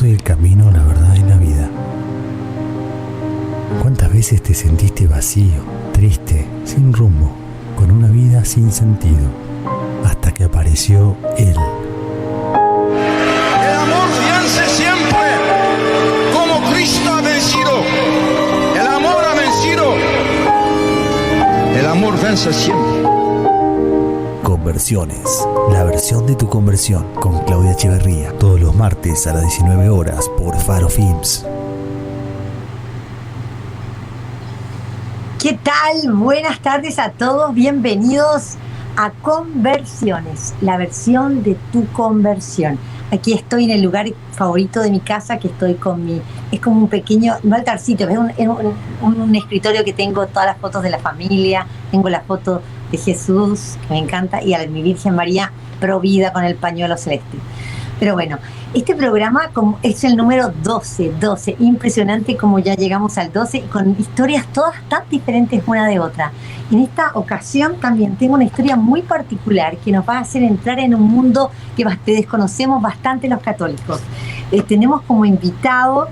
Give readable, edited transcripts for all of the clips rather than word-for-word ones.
soy el camino, la verdad y la vida. ¿Cuántas veces te sentiste vacío, triste, sin rumbo, con una vida sin sentido? Hasta que apareció Él. El amor vence siempre, como Cristo ha vencido. El amor ha vencido. El amor vence siempre. Conversiones, la versión de tu conversión, con Claudia Echeverría, todos los martes a las 19 horas por Faro Films. ¿Qué tal? Buenas tardes a todos, bienvenidos a Conversiones, la versión de tu conversión. Aquí estoy en el lugar favorito de mi casa, que estoy con es como un pequeño, no altarcito, es un escritorio que tengo todas las fotos de la familia, tengo la foto de Jesús, que me encanta, y a mi Virgen María provida con el pañuelo celeste. Pero bueno, este programa es el número 12, impresionante como ya llegamos al 12, con historias todas tan diferentes una de otra. En esta ocasión también tengo una historia muy particular que nos va a hacer entrar en un mundo que desconocemos bastante los católicos. Tenemos como invitado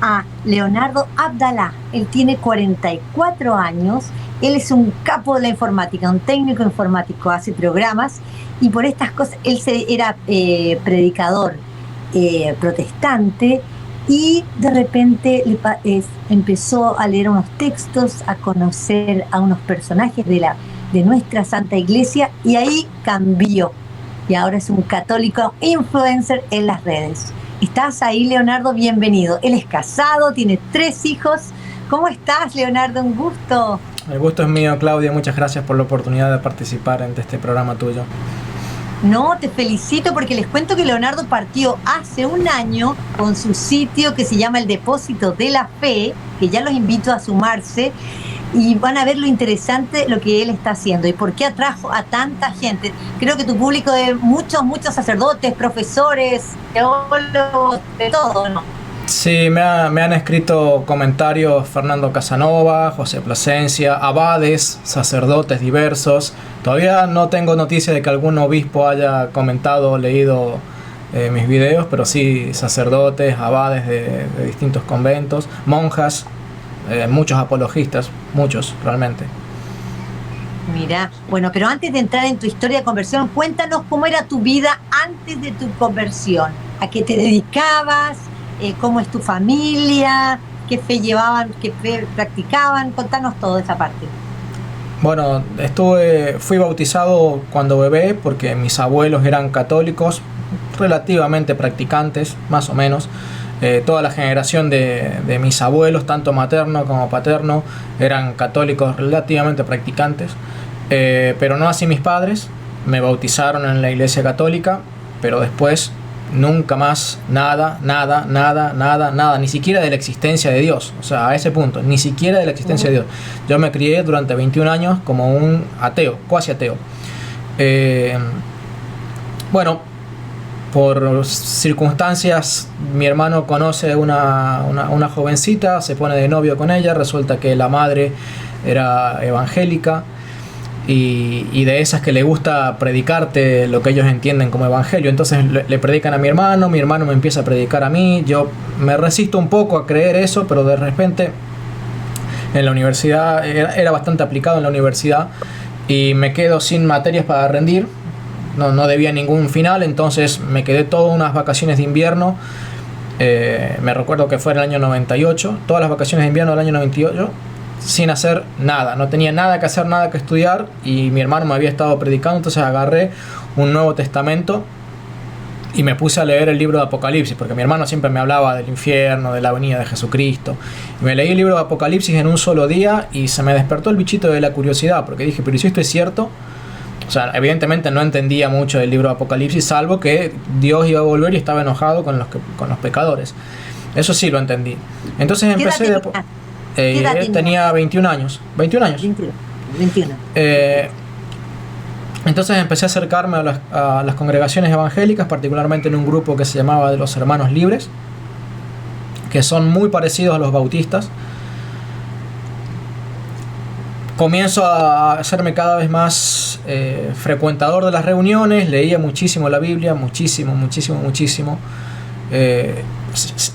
a Leonardo Abdalá. Él tiene 44 años, él es un capo de la informática, un técnico informático, hace programas, y por estas cosas él era predicador protestante, y de repente empezó a leer unos textos, a conocer a unos personajes de nuestra Santa Iglesia, y ahí cambió, y ahora es un católico influencer en las redes. ¿Estás ahí, Leonardo? Bienvenido. Él es casado, tiene 3 hijos. ¿Cómo estás, Leonardo? Un gusto. El gusto es mío, Claudia. Muchas gracias por la oportunidad de participar en este programa tuyo. No, te felicito porque les cuento que Leonardo partió hace un año con su sitio que se llama El Depósito de la Fe, que ya los invito a sumarse, y van a ver lo interesante lo que él está haciendo y por qué atrajo a tanta gente. Creo que tu público de muchos sacerdotes, profesores, teólogos, de todo, ¿no? Sí, me han escrito comentarios Fernando Casanova, José Plasencia, abades, sacerdotes diversos. Todavía no tengo noticia de que algún obispo haya comentado o leído mis videos, pero sí sacerdotes, abades de distintos conventos, monjas, muchos apologistas, muchos realmente. Mira, bueno, pero antes de entrar en tu historia de conversión, cuéntanos cómo era tu vida antes de tu conversión. ¿A qué te dedicabas? ¿Cómo es tu familia? ¿Qué fe llevaban? ¿Qué fe practicaban? Contanos toda esa parte. Bueno, fui bautizado cuando bebé porque mis abuelos eran católicos, relativamente practicantes, más o menos. Toda la generación de mis abuelos, tanto materno como paterno, eran católicos relativamente practicantes, pero no así mis padres. Me bautizaron en la iglesia católica, pero después nunca más nada, ni siquiera de la existencia de Dios. O sea, a ese punto, ni siquiera de la existencia de Dios. Yo me crié durante 21 años como un ateo, cuasi ateo. Bueno, por circunstancias, mi hermano conoce una jovencita, se pone de novio con ella, resulta que la madre era evangélica, y de esas que le gusta predicarte lo que ellos entienden como evangelio. Entonces le predican a mi hermano me empieza a predicar a mí. Yo me resisto un poco a creer eso, pero de repente en la universidad era bastante aplicado en la universidad, y me quedo sin materias para rendir. No debía ningún final, entonces me quedé todas unas vacaciones de invierno. Me recuerdo que fue en el año 98, todas las vacaciones de invierno del año 98, sin hacer nada. No tenía nada que hacer, nada que estudiar, y mi hermano me había estado predicando, entonces agarré un Nuevo Testamento y me puse a leer el libro de Apocalipsis, porque mi hermano siempre me hablaba del infierno, de la venida de Jesucristo. Y me leí el libro de Apocalipsis en un solo día y se me despertó el bichito de la curiosidad, porque dije, pero si esto es cierto. O sea, evidentemente no entendía mucho del libro de Apocalipsis, salvo que Dios iba a volver y estaba enojado con los pecadores. Eso sí lo entendí. Entonces empecé tenía 21 años. 21 años. 21. Entonces empecé a acercarme a las congregaciones evangélicas, particularmente en un grupo que se llamaba de los Hermanos Libres, que son muy parecidos a los bautistas. Comienzo a hacerme cada vez más frecuentador de las reuniones, leía muchísimo la Biblia, muchísimo.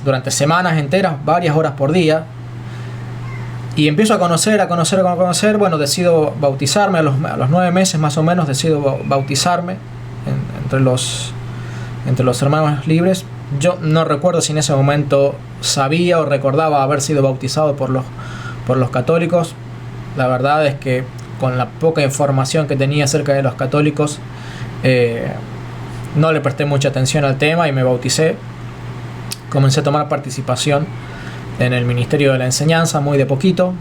durante semanas enteras, varias horas por día. Y empiezo a conocer, bueno, decido bautizarme, a los 9 meses más o menos decido bautizarme entre los hermanos libres. Yo no recuerdo si en ese momento sabía o recordaba haber sido bautizado por los católicos. La verdad es que con la poca información que tenía acerca de los católicos, no le presté mucha atención al tema y me bauticé. Comencé a tomar participación en el ministerio de la enseñanza muy de poquito.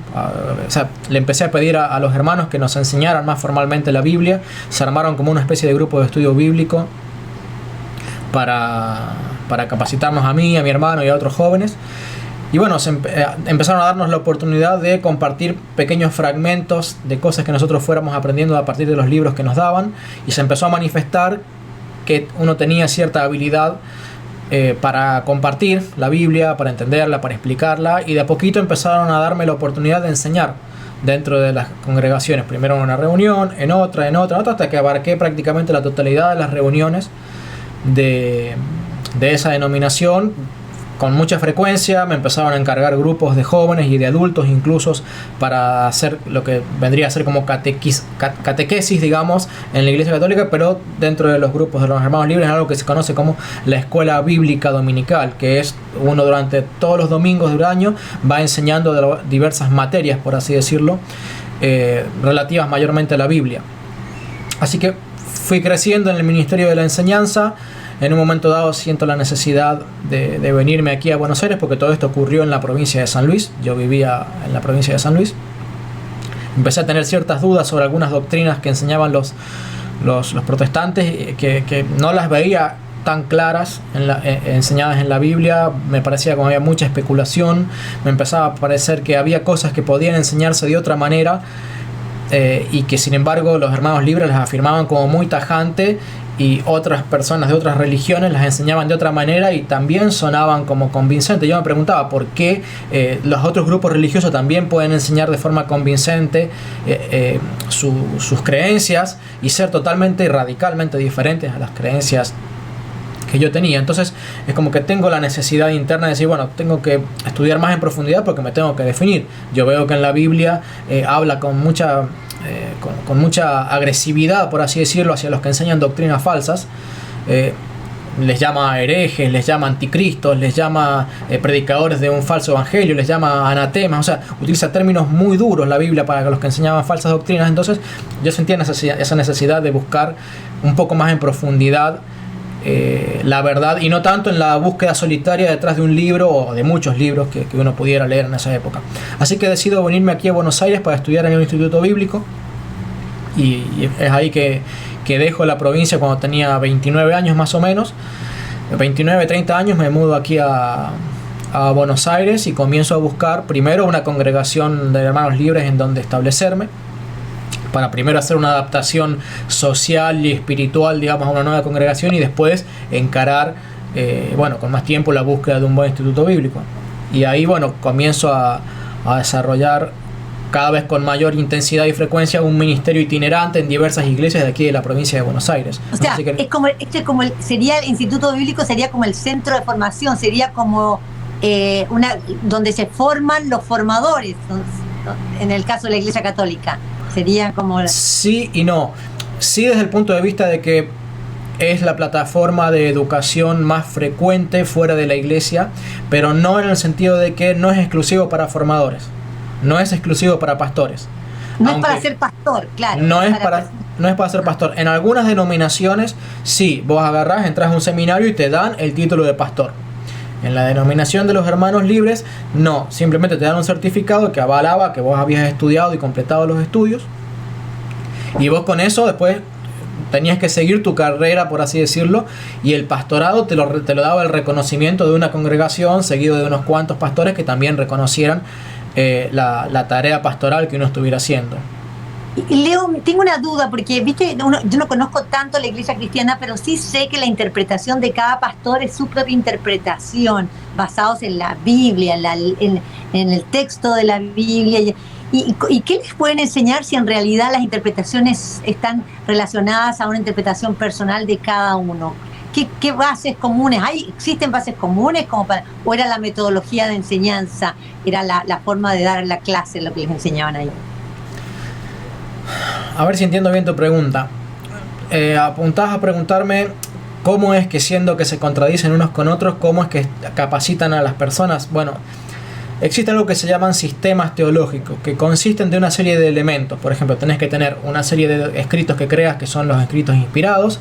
O sea, le empecé a pedir a los hermanos que nos enseñaran más formalmente la Biblia. Se armaron como una especie de grupo de estudio bíblico para capacitarnos a mí, a mi hermano y a otros jóvenes. Y bueno, empezaron a darnos la oportunidad de compartir pequeños fragmentos de cosas que nosotros fuéramos aprendiendo a partir de los libros que nos daban, y se empezó a manifestar que uno tenía cierta habilidad para compartir la Biblia, para entenderla, para explicarla, y de a poquito empezaron a darme la oportunidad de enseñar dentro de las congregaciones, primero en una reunión, en otra, hasta que abarqué prácticamente la totalidad de las reuniones de esa denominación. Con mucha frecuencia me empezaron a encargar grupos de jóvenes y de adultos incluso para hacer lo que vendría a ser como catequesis, digamos, en la Iglesia Católica, pero dentro de los grupos de los hermanos libres, algo que se conoce como la escuela bíblica dominical, que es uno durante todos los domingos del año va enseñando de diversas materias, por así decirlo, relativas mayormente a la Biblia. Así que fui creciendo en el ministerio de la enseñanza. En un momento dado siento la necesidad de venirme aquí a Buenos Aires, porque todo esto ocurrió en la provincia de San Luis. Yo vivía en la provincia de San Luis. Empecé a tener ciertas dudas sobre algunas doctrinas que enseñaban los protestantes, que no las veía tan claras enseñadas en la Biblia. Me parecía como había mucha especulación. Me empezaba a parecer que había cosas que podían enseñarse de otra manera, y que sin embargo los hermanos libres las afirmaban como muy tajante, y otras personas de otras religiones las enseñaban de otra manera y también sonaban como convincentes. Yo me preguntaba por qué los otros grupos religiosos también pueden enseñar de forma convincente sus creencias y ser totalmente y radicalmente diferentes a las creencias que yo tenía. Entonces es como que tengo la necesidad interna de decir, bueno, tengo que estudiar más en profundidad porque me tengo que definir. Yo veo que en la Biblia habla con mucha agresividad, por así decirlo, hacia los que enseñan doctrinas falsas. Les llama herejes, les llama anticristos, les llama predicadores de un falso evangelio, les llama anatemas. O sea, utiliza términos muy duros la Biblia para los que enseñaban falsas doctrinas. Entonces yo sentía esa necesidad de buscar un poco más en profundidad la verdad, y no tanto en la búsqueda solitaria detrás de un libro o de muchos libros que uno pudiera leer en esa época. Así que decido venirme aquí a Buenos Aires para estudiar en un instituto bíblico, y es ahí que dejo la provincia cuando tenía 29 años más o menos. 29, 30 años me mudo aquí a Buenos Aires y comienzo a buscar primero una congregación de hermanos libres en donde establecerme, para primero hacer una adaptación social y espiritual, digamos, a una nueva congregación, y después encarar, con más tiempo la búsqueda de un buen instituto bíblico. Y ahí, comienzo a desarrollar cada vez con mayor intensidad y frecuencia un ministerio itinerante en diversas iglesias de aquí de la provincia de Buenos Aires. O sea, sería el instituto bíblico, sería como el centro de formación, sería como donde se forman los formadores, en el caso de la Iglesia Católica. Sería como... Sí y no. Sí, desde el punto de vista de que es la plataforma de educación más frecuente fuera de la iglesia, pero no en el sentido de que no es exclusivo para formadores, no es exclusivo para pastores. No es para ser pastor, claro. No es para ser pastor. En algunas denominaciones, sí, vos agarrás, entras a un seminario y te dan el título de pastor. En la denominación de los hermanos libres, no, simplemente te dan un certificado que avalaba que vos habías estudiado y completado los estudios, y vos con eso después tenías que seguir tu carrera, por así decirlo, y el pastorado te lo daba el reconocimiento de una congregación, seguido de unos cuantos pastores que también reconocieran la tarea pastoral que uno estuviera haciendo. Leo, tengo una duda, porque viste, yo no conozco tanto la iglesia cristiana, pero sí sé que la interpretación de cada pastor es su propia interpretación, basados en la Biblia, en el texto de la Biblia. ¿Y qué les pueden enseñar si en realidad las interpretaciones están relacionadas a una interpretación personal de cada uno? ¿Qué bases comunes? ¿Existen bases comunes o era la metodología de enseñanza, era la forma de dar la clase, lo que les enseñaban ahí? A ver si entiendo bien tu pregunta. Apuntás a preguntarme cómo es que, siendo que se contradicen unos con otros, cómo es que capacitan a las personas. Bueno, existe algo que se llaman sistemas teológicos, que consisten de una serie de elementos. Por ejemplo, tenés que tener una serie de escritos que creas que son los escritos inspirados,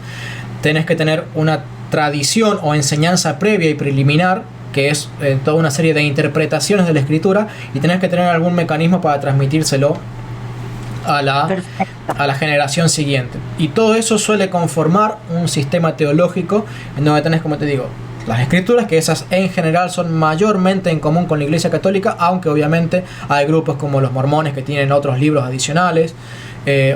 tenés que tener una tradición o enseñanza previa y preliminar, que es toda una serie de interpretaciones de la escritura, y tenés que tener algún mecanismo para transmitírselo a la generación siguiente. Y todo eso suele conformar un sistema teológico en donde tenés, como te digo, las escrituras, que esas en general son mayormente en común con la Iglesia Católica, aunque obviamente hay grupos como los mormones que tienen otros libros adicionales,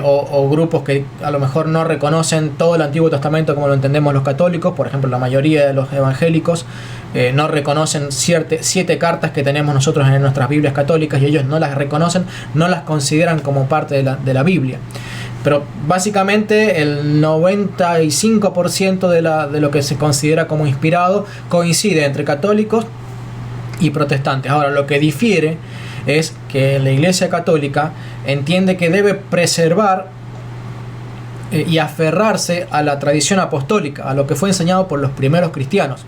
o grupos que a lo mejor no reconocen todo el Antiguo Testamento como lo entendemos los católicos. Por ejemplo, la mayoría de los evangélicos no reconocen 7 cartas que tenemos nosotros en nuestras Biblias católicas, y ellos no las reconocen, no las consideran como parte de la Biblia. Pero básicamente el 95% de lo que se considera como inspirado coincide entre católicos y protestantes. Ahora, lo que difiere es que la Iglesia Católica entiende que debe preservar y aferrarse a la tradición apostólica, a lo que fue enseñado por los primeros cristianos,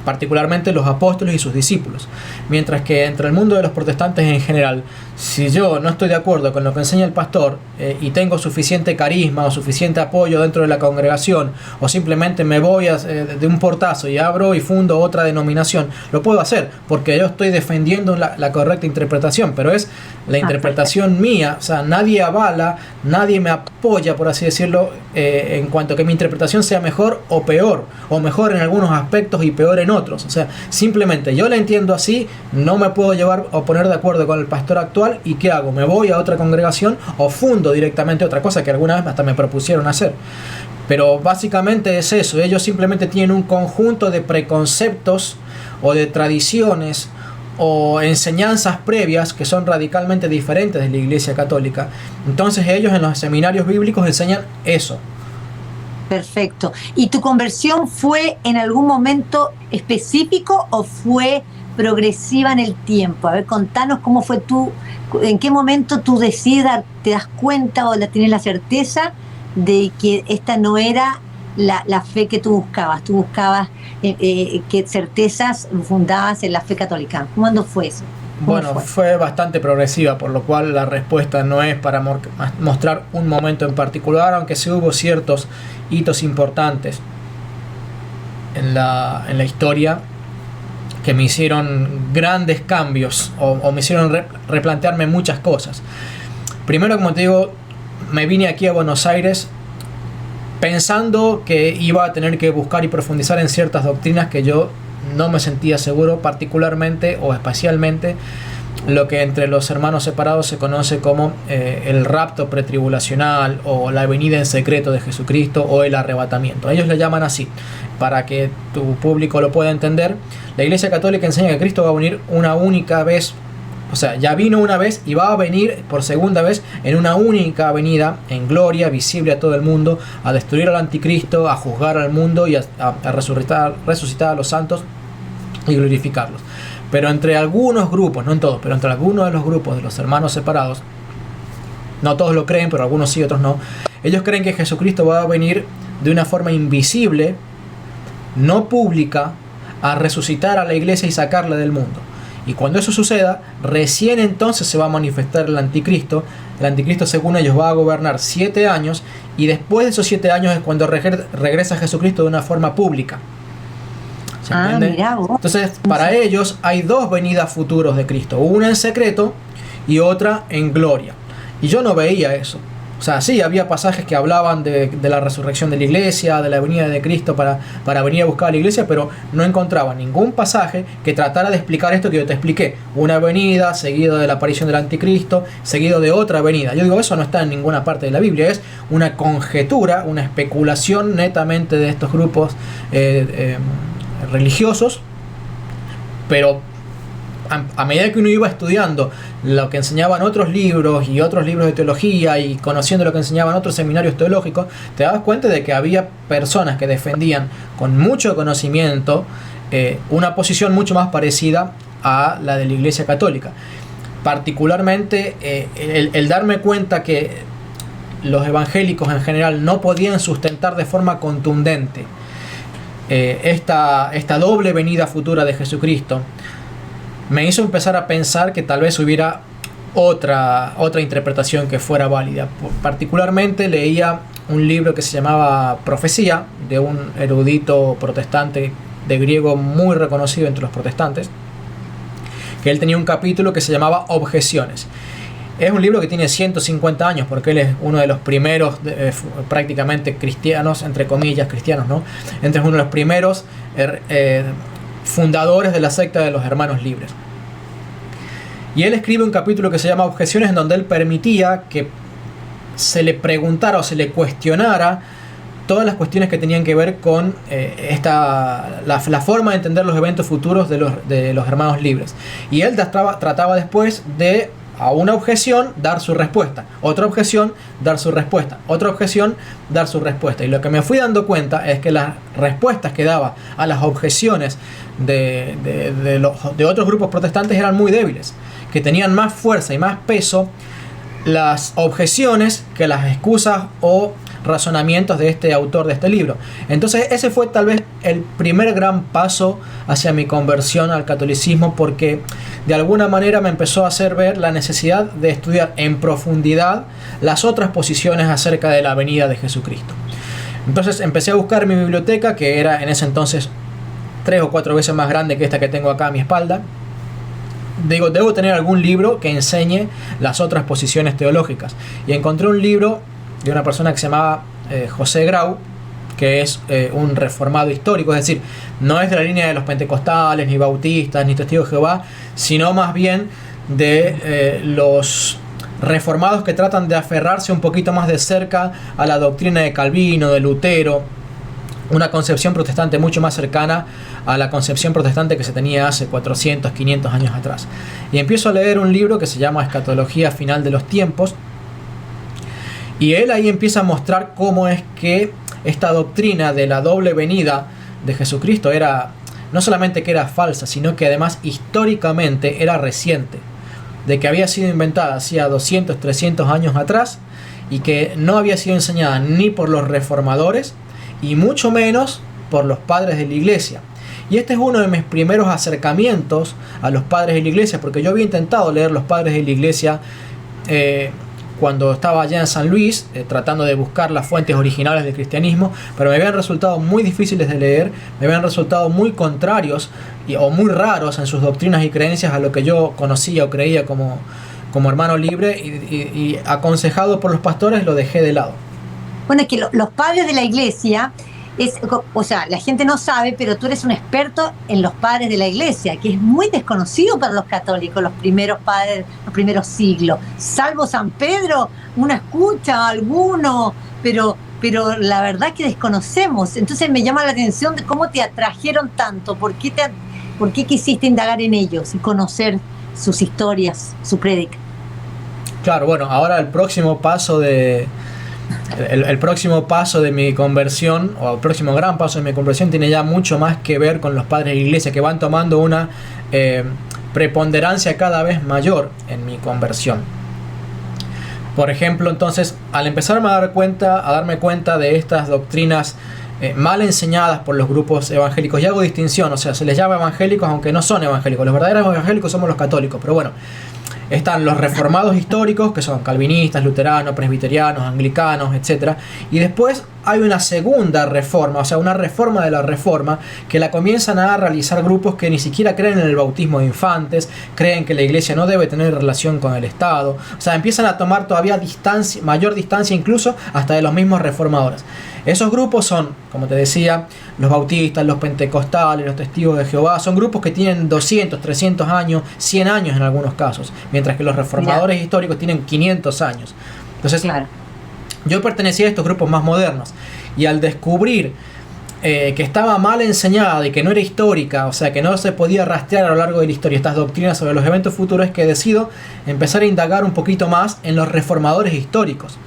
particularmente los apóstoles y sus discípulos. Mientras que entre el mundo de los protestantes en general, si yo no estoy de acuerdo con lo que enseña el pastor y tengo suficiente carisma o suficiente apoyo dentro de la congregación, o simplemente me voy de un portazo y abro y fundo otra denominación, lo puedo hacer porque yo estoy defendiendo la correcta interpretación, pero es la interpretación mía. O sea, nadie avala, nadie me apoya, por así decirlo, en cuanto a que mi interpretación sea mejor o peor, o mejor en algunos aspectos y peor en otros. O sea, simplemente yo la entiendo así, no me puedo llevar o poner de acuerdo con el pastor actual, y ¿qué hago? Me voy a otra congregación o fundo directamente otra cosa que alguna vez hasta me propusieron hacer. Pero básicamente es eso. Ellos simplemente tienen un conjunto de preconceptos o de tradiciones o enseñanzas previas que son radicalmente diferentes de la Iglesia Católica. Entonces ellos en los seminarios bíblicos enseñan eso. Perfecto. ¿Y tu conversión fue en algún momento específico o fue progresiva en el tiempo? A ver, contanos cómo fue en qué momento tú decidas, te das cuenta o tienes la certeza de que esta no era la fe que tú buscabas. Tú buscabas que certezas fundabas en la fe católica. ¿Cuándo fue eso? Bueno, fue bastante progresiva, por lo cual la respuesta no es para mostrar un momento en particular, aunque sí hubo ciertos hitos importantes en la historia que me hicieron grandes cambios o me hicieron replantearme muchas cosas. Primero, como te digo, me vine aquí a Buenos Aires pensando que iba a tener que buscar y profundizar en ciertas doctrinas que yo no me sentía seguro, particularmente o especialmente lo que entre los hermanos separados se conoce como el rapto pretribulacional, o la venida en secreto de Jesucristo, o el arrebatamiento. Ellos le llaman así, para que tu público lo pueda entender. La Iglesia Católica enseña que Cristo va a venir una única vez. O sea, ya vino una vez y va a venir por segunda vez en una única venida en gloria, visible a todo el mundo, a destruir al anticristo, a juzgar al mundo y a resucitar a los santos y glorificarlos. Pero entre algunos grupos, no en todos, pero entre algunos de los grupos de los hermanos separados, no todos lo creen, pero algunos sí, otros no, ellos creen que Jesucristo va a venir de una forma invisible, no pública, a resucitar a la iglesia y sacarla del mundo. Y cuando eso suceda, recién entonces se va a manifestar el anticristo. El anticristo, según ellos, va a gobernar 7 años, y después de esos 7 años es cuando regresa Jesucristo de una forma pública. ¿Se entiende? Mirá vos. Entonces, para ellos hay 2 venidas futuros de Cristo, una en secreto y otra en gloria. Y yo no veía eso. O sea, sí, había pasajes que hablaban de la resurrección de la iglesia, de la venida de Cristo para venir a buscar a la iglesia, pero no encontraba ningún pasaje que tratara de explicar esto que yo te expliqué. Una venida, seguido de la aparición del anticristo, seguido de otra venida. Yo digo, eso no está en ninguna parte de la Biblia, es una conjetura, una especulación netamente de estos grupos religiosos, pero a medida que uno iba estudiando lo que enseñaban otros libros y otros libros de teología y conociendo lo que enseñaban otros seminarios teológicos, te dabas cuenta de que había personas que defendían con mucho conocimiento una posición mucho más parecida a la de la Iglesia Católica. Particularmente el darme cuenta que los evangélicos en general no podían sustentar de forma contundente esta doble venida futura de Jesucristo, me hizo empezar a pensar que tal vez hubiera otra interpretación que fuera válida. Particularmente leía un libro que se llamaba Profecía, de un erudito protestante de griego muy reconocido entre los protestantes, que él tenía un capítulo que se llamaba Objeciones. Es un libro que tiene 150 años, porque él es uno de los primeros prácticamente cristianos, entre comillas cristianos, ¿no? Es uno de los primeros fundadores de la secta de los Hermanos Libres. Y él escribe un capítulo que se llama Objeciones, en donde él permitía que se le preguntara o se le cuestionara todas las cuestiones que tenían que ver con la forma de entender los eventos futuros de los Hermanos Libres. Y él trataba después de, a una objeción, dar su respuesta, otra objeción, dar su respuesta, otra objeción, dar su respuesta. Y lo que me fui dando cuenta es que las respuestas que daba a las objeciones de otros grupos protestantes eran muy débiles, que tenían más fuerza y más peso las objeciones que las excusas o razonamientos de este autor de este libro. Entonces ese fue tal vez el primer gran paso hacia mi conversión al catolicismo, porque de alguna manera me empezó a hacer ver la necesidad de estudiar en profundidad las otras posiciones acerca de la venida de Jesucristo. Entonces empecé a buscar mi biblioteca, que era en ese entonces 3 o 4 veces más grande que esta que tengo acá a mi espalda. Digo, debo tener algún libro que enseñe las otras posiciones teológicas, y encontré un libro de una persona que se llamaba José Grau, que es un reformado histórico, es decir, no es de la línea de los pentecostales, ni bautistas, ni testigos de Jehová, sino más bien de los reformados que tratan de aferrarse un poquito más de cerca a la doctrina de Calvino, de Lutero, una concepción protestante mucho más cercana a la concepción protestante que se tenía hace 400, 500 años atrás. Y empiezo a leer un libro que se llama Escatología Final de los Tiempos, y él ahí empieza a mostrar cómo es que esta doctrina de la doble venida de Jesucristo era, no solamente que era falsa, sino que además históricamente era reciente, de que había sido inventada hacía 200, 300 años atrás, y que no había sido enseñada ni por los reformadores y mucho menos por los padres de la iglesia. Y este es uno de mis primeros acercamientos a los padres de la iglesia, porque yo había intentado leer los padres de la iglesia cuando estaba allá en San Luis, tratando de buscar las fuentes originales del cristianismo, pero me habían resultado muy difíciles de leer, me habían resultado muy contrarios o muy raros en sus doctrinas y creencias a lo que yo conocía o creía como hermano libre, y aconsejado por los pastores lo dejé de lado. Bueno, es que los padres de la iglesia, o sea, la gente no sabe, pero tú eres un experto en los padres de la iglesia, que es muy desconocido para los católicos, los primeros padres, los primeros siglos. Salvo San Pedro, uno escucha a alguno, pero la verdad que desconocemos. Entonces me llama la atención de cómo te atrajeron tanto, por qué quisiste indagar en ellos y conocer sus historias, su prédica. Claro, bueno, ahora el próximo paso de mi conversión, o el próximo gran paso de mi conversión, tiene ya mucho más que ver con los padres de la iglesia, que van tomando una preponderancia cada vez mayor en mi conversión. Por ejemplo, entonces, al empezarme a darme cuenta de estas doctrinas mal enseñadas por los grupos evangélicos, y hago distinción, o sea, se les llama evangélicos aunque no son evangélicos. Los verdaderos evangélicos somos los católicos, pero bueno, están los reformados históricos, que son calvinistas, luteranos, presbiterianos, anglicanos, etc. Y después hay una segunda reforma, o sea, una reforma de la reforma, que la comienzan a realizar grupos que ni siquiera creen en el bautismo de infantes, creen que la iglesia no debe tener relación con el Estado. O sea, empiezan a tomar todavía mayor distancia incluso hasta de los mismos reformadores. Esos grupos son, como te decía, los bautistas, los pentecostales, los testigos de Jehová. Son grupos que tienen 200, 300 años, 100 años en algunos casos, mientras que los reformadores históricos tienen 500 años. Entonces, yo pertenecía a estos grupos más modernos, y al descubrir que estaba mal enseñada y que no era histórica, o sea que no se podía rastrear a lo largo de la historia estas doctrinas sobre los eventos futuros, es que decido empezar a indagar un poquito más en los reformadores históricos,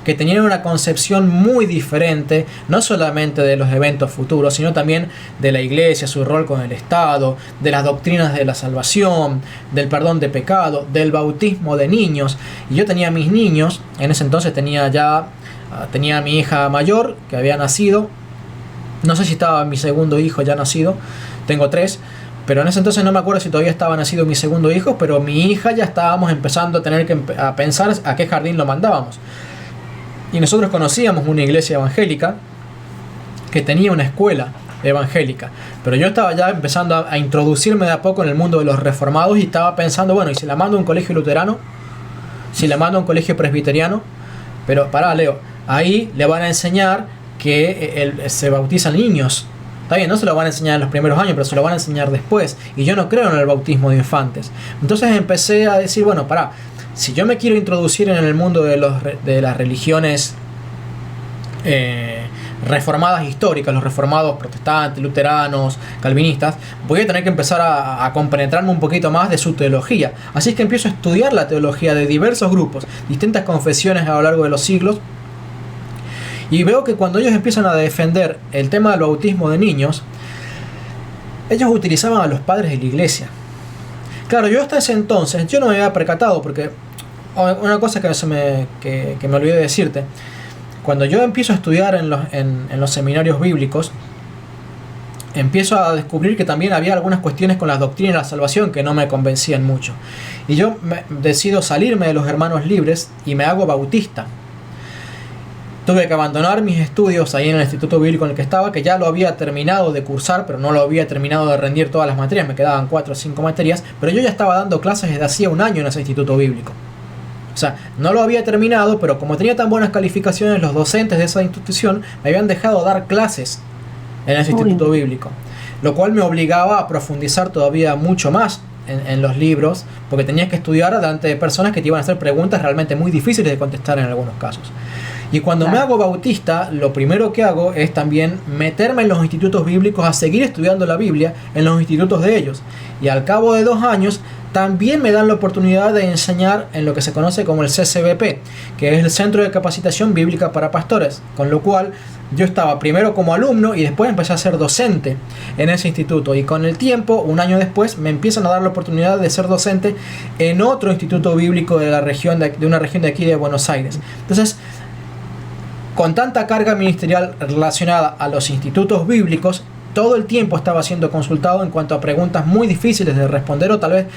que tenían una concepción muy diferente, no solamente de los eventos futuros, sino también de la iglesia, su rol con el Estado, de las doctrinas de la salvación, del perdón de pecado, del bautismo de niños. Y yo tenía mis niños, en ese entonces tenía a mi hija mayor, que había nacido, no sé si estaba mi segundo hijo ya nacido, tengo 3, pero en ese entonces no me acuerdo si todavía estaba nacido mi segundo hijo, pero mi hija ya estábamos empezando a tener que pensar a qué jardín lo mandábamos. Y nosotros conocíamos una iglesia evangélica que tenía una escuela evangélica, pero yo estaba ya empezando a introducirme de a poco en el mundo de los reformados y estaba pensando, bueno, ¿y si la mando a un colegio luterano? ¿Si la mando a un colegio presbiteriano? Pero pará, Leo, ahí le van a enseñar que se bautizan niños. Está bien, no se lo van a enseñar en los primeros años, pero se lo van a enseñar después. Y yo no creo en el bautismo de infantes. Entonces empecé a decir, bueno, pará, si yo me quiero introducir en el mundo de las religiones reformadas históricas, los reformados protestantes, luteranos, calvinistas, voy a tener que empezar a compenetrarme un poquito más de su teología. Así es que empiezo a estudiar la teología de diversos grupos, distintas confesiones a lo largo de los siglos, y veo que cuando ellos empiezan a defender el tema del bautismo de niños, ellos utilizaban a los padres de la iglesia. Claro, yo hasta ese entonces, yo no me había percatado, porque una cosa que me olvidé de decirte, cuando yo empiezo a estudiar en los seminarios bíblicos, empiezo a descubrir que también había algunas cuestiones con las doctrinas de la salvación que no me convencían mucho. Y yo decido salirme de los hermanos libres y me hago bautista. Tuve que abandonar mis estudios ahí en el instituto bíblico en el que estaba, que ya lo había terminado de cursar, pero no lo había terminado de rendir todas las materias, me quedaban 4 o 5 materias, pero yo ya estaba dando clases desde hacía un año en ese instituto bíblico. O sea, no lo había terminado, pero como tenía tan buenas calificaciones, los docentes de esa institución me habían dejado dar clases en ese instituto bíblico, lo cual me obligaba a profundizar todavía mucho más en los libros, porque tenías que estudiar delante de personas que te iban a hacer preguntas realmente muy difíciles de contestar en algunos casos. Y cuando me hago bautista, lo primero que hago es también meterme en los institutos bíblicos a seguir estudiando la Biblia en los institutos de ellos. Y al cabo de 2 años también me dan la oportunidad de enseñar en lo que se conoce como el CCBP, que es el Centro de Capacitación Bíblica para Pastores, con lo cual yo estaba primero como alumno y después empecé a ser docente en ese instituto, y con el tiempo, un año después, me empiezan a dar la oportunidad de ser docente en otro instituto bíblico de la región de una región de aquí de Buenos Aires. Entonces, con tanta carga ministerial relacionada a los institutos bíblicos, todo el tiempo estaba siendo consultado en cuanto a preguntas muy difíciles de responder, o tal vez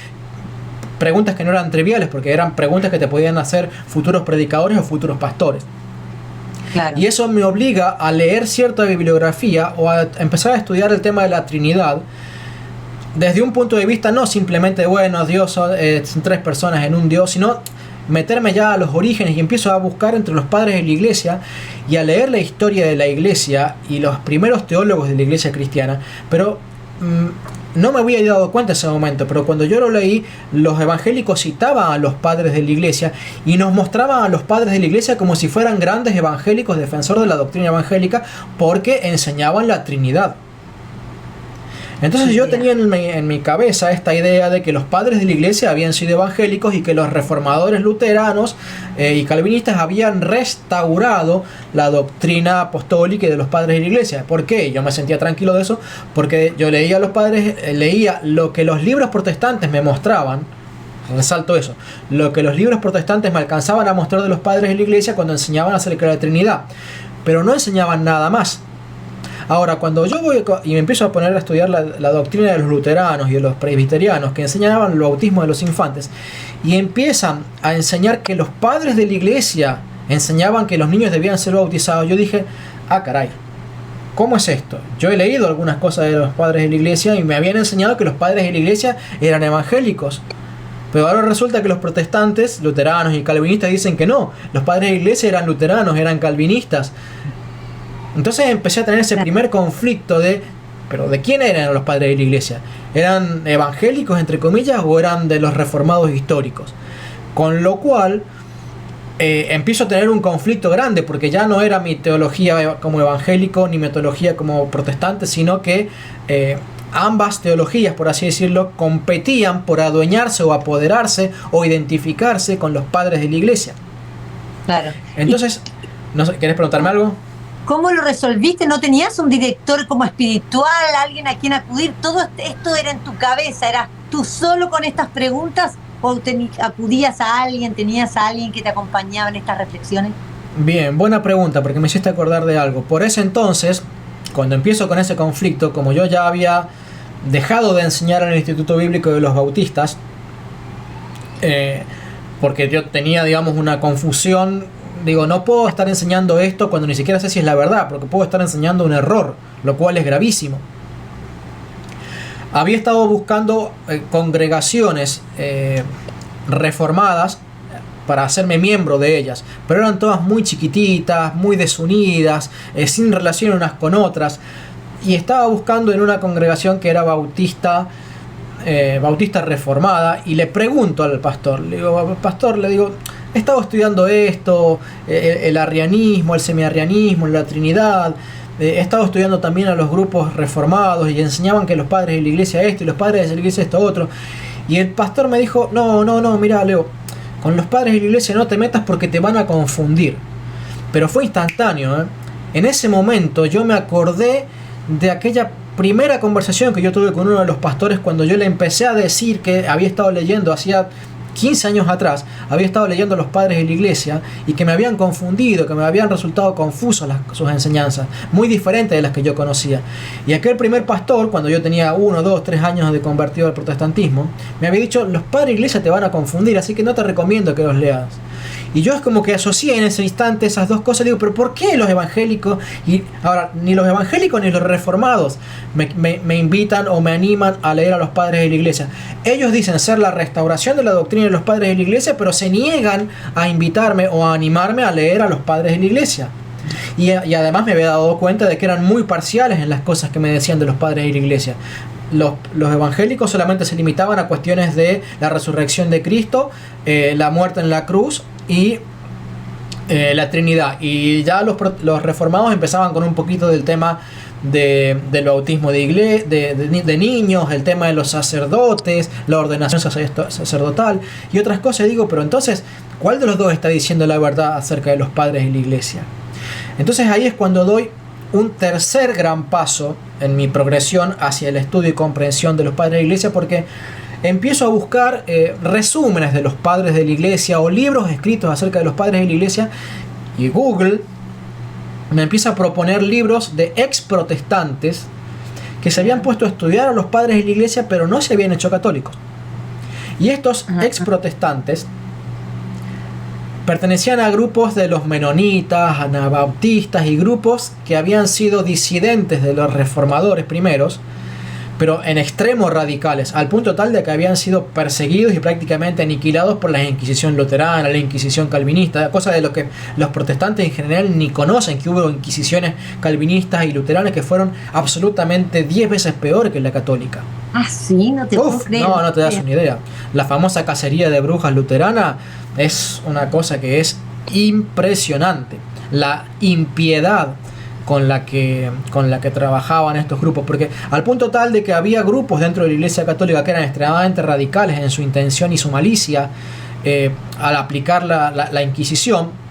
preguntas que no eran triviales, porque eran preguntas que te podían hacer futuros predicadores o futuros pastores. Claro. Y eso me obliga a leer cierta bibliografía o a empezar a estudiar el tema de la Trinidad desde un punto de vista no simplemente, bueno, Dios son 3 personas en un Dios, sino meterme ya a los orígenes, y empiezo a buscar entre los padres de la iglesia y a leer la historia de la iglesia y los primeros teólogos de la iglesia cristiana. Pero no me había dado cuenta en ese momento, pero cuando yo lo leí, los evangélicos citaban a los padres de la iglesia y nos mostraban a los padres de la iglesia como si fueran grandes evangélicos, defensores de la doctrina evangélica, porque enseñaban la Trinidad. Entonces yo tenía en mi cabeza esta idea de que los padres de la iglesia habían sido evangélicos y que los reformadores luteranos y calvinistas habían restaurado la doctrina apostólica de los padres de la iglesia. ¿Por qué? Yo me sentía tranquilo de eso, porque yo leía a los padres, leía lo que los libros protestantes me mostraban. Resalto eso, lo que los libros protestantes me alcanzaban a mostrar de los padres de la iglesia cuando enseñaban acerca de la Trinidad, pero no enseñaban nada más. Ahora, cuando yo voy y me empiezo a poner a estudiar la doctrina de los luteranos y de los presbiterianos, que enseñaban el bautismo de los infantes, y empiezan a enseñar que los padres de la iglesia enseñaban que los niños debían ser bautizados, yo dije, caray, ¿cómo es esto? Yo he leído algunas cosas de los padres de la iglesia y me habían enseñado que los padres de la iglesia eran evangélicos. Pero ahora resulta que los protestantes, luteranos y calvinistas dicen que no, los padres de la iglesia eran luteranos, eran calvinistas. Entonces empecé a tener ese primer conflicto ¿pero de quién eran los padres de la iglesia? ¿Eran evangélicos, entre comillas, o eran de los reformados históricos? Con lo cual empiezo a tener un conflicto grande, porque ya no era mi teología como evangélico ni mi teología como protestante, sino que ambas teologías, por así decirlo, competían por adueñarse o apoderarse o identificarse con los padres de la iglesia. Claro. Entonces, no sé, ¿querés preguntarme algo? ¿Cómo lo resolviste? ¿No tenías un director como espiritual, alguien a quien acudir? ¿Todo esto era en tu cabeza? ¿Eras tú solo con estas preguntas o acudías a alguien, tenías a alguien que te acompañaba en estas reflexiones? Bien, buena pregunta, porque me hiciste acordar de algo. Por ese entonces, cuando empiezo con ese conflicto, como yo ya había dejado de enseñar en el Instituto Bíblico de los Bautistas, porque yo tenía, digamos, una confusión. Digo, no puedo estar enseñando esto cuando ni siquiera sé si es la verdad, porque puedo estar enseñando un error, lo cual es gravísimo. Había estado buscando congregaciones reformadas para hacerme miembro de ellas, pero eran todas muy chiquititas, muy desunidas, sin relación unas con otras, y estaba buscando en una congregación que era bautista reformada, y le pregunto al pastor, le digo, pastor, he estado estudiando esto, el arrianismo, el semiarrianismo, la Trinidad, he estado estudiando también a los grupos reformados y enseñaban que los padres de la iglesia esto y los padres de la iglesia esto otro, y el pastor me dijo, no, mira, Leo, con los padres de la iglesia no te metas porque te van a confundir. Pero fue instantáneo, ¿eh? En ese momento yo me acordé de aquella primera conversación que yo tuve con uno de los pastores cuando yo le empecé a decir que había estado leyendo hacía 15 años atrás, había estado leyendo a los padres de la iglesia y que me habían confundido, que me habían resultado confusas sus enseñanzas, muy diferentes de las que yo conocía. Y aquel primer pastor, cuando yo tenía 1, 2, 3 años de convertido al protestantismo, me había dicho, los padres de la iglesia te van a confundir, así que no te recomiendo que los leas. Y yo es como que asocié en ese instante esas dos cosas. Digo, pero ¿por qué los evangélicos? Y ahora, ni los evangélicos ni los reformados me invitan o me animan a leer a los padres de la iglesia. Ellos dicen ser la restauración de la doctrina de los padres de la iglesia, pero se niegan a invitarme o a animarme a leer a los padres de la iglesia. Y además me había dado cuenta de que eran muy parciales en las cosas que me decían de los padres de la iglesia. Los evangélicos solamente se limitaban a cuestiones de la resurrección de Cristo, la muerte en la cruz y la Trinidad. Y ya los reformados empezaban con un poquito del tema del bautismo de niños, el tema de los sacerdotes, la ordenación sacerdotal y otras cosas. Y digo, pero entonces, ¿cuál de los dos está diciendo la verdad acerca de los padres de la iglesia? Entonces ahí es cuando doy un tercer gran paso en mi progresión hacia el estudio y comprensión de los padres de la iglesia, porque empiezo a buscar resúmenes de los padres de la iglesia o libros escritos acerca de los padres de la iglesia, y Google me empieza a proponer libros de ex protestantes que se habían puesto a estudiar a los padres de la iglesia pero no se habían hecho católicos. Y estos ex protestantes pertenecían a grupos de los menonitas, anabautistas y grupos que habían sido disidentes de los reformadores primeros, pero en extremos radicales, al punto tal de que habían sido perseguidos y prácticamente aniquilados por la Inquisición luterana, la Inquisición calvinista, cosa de lo que los protestantes en general ni conocen, que hubo inquisiciones calvinistas y luteranas que fueron absolutamente 10 veces peor que la católica. Ah, sí, no te puedo creer. No te das una idea. La famosa cacería de brujas luterana es una cosa que es impresionante. La impiedad con la que trabajaban estos grupos, porque al punto tal de que había grupos dentro de la Iglesia Católica que eran extremadamente radicales en su intención y su malicia al aplicar la Inquisición.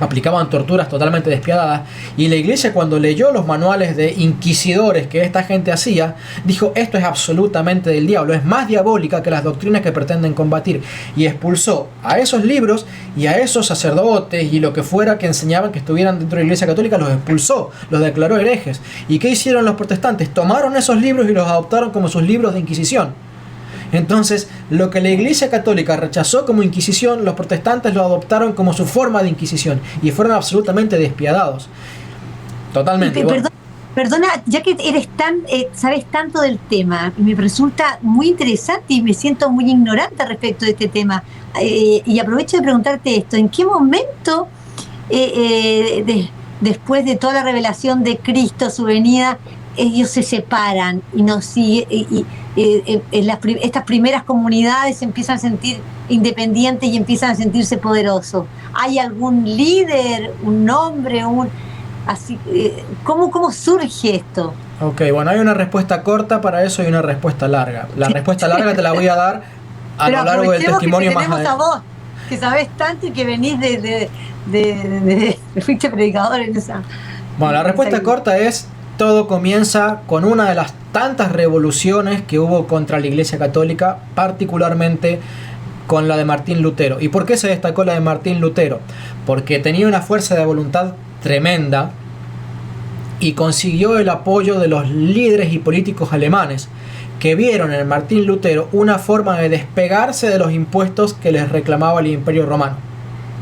Aplicaban torturas totalmente despiadadas, y la iglesia, cuando leyó los manuales de inquisidores que esta gente hacía, dijo: esto es absolutamente del diablo, es más diabólica que las doctrinas que pretenden combatir, y expulsó a esos libros y a esos sacerdotes y lo que fuera que enseñaban que estuvieran dentro de la iglesia católica, los expulsó, los declaró herejes. ¿Y qué hicieron los protestantes? Tomaron esos libros y los adoptaron como sus libros de inquisición. Entonces, lo que la Iglesia Católica rechazó como Inquisición, los protestantes lo adoptaron como su forma de Inquisición y fueron absolutamente despiadados. Totalmente. Perdona, ya que eres sabes tanto del tema, me resulta muy interesante y me siento muy ignorante respecto de este tema. Y aprovecho de preguntarte esto: ¿en qué momento, después de toda la revelación de Cristo, su venida, ellos se separan y nos sigue, estas primeras comunidades se empiezan a sentir independientes y empiezan a sentirse poderosos. ¿Hay algún líder, un nombre, así? ¿Cómo surge esto? Ok, bueno, hay una respuesta corta para eso y una respuesta larga. La respuesta larga te la voy a dar a lo largo del testimonio más adelante. A vos, que sabés tanto y que venís fuiste predicador en esa. Bueno, la respuesta corta es: todo comienza con una de las tantas revoluciones que hubo contra la Iglesia Católica, particularmente con la de Martín Lutero. ¿Y por qué se destacó la de Martín Lutero? Porque tenía una fuerza de voluntad tremenda y consiguió el apoyo de los líderes y políticos alemanes, que vieron en Martín Lutero una forma de despegarse de los impuestos que les reclamaba el Imperio Romano.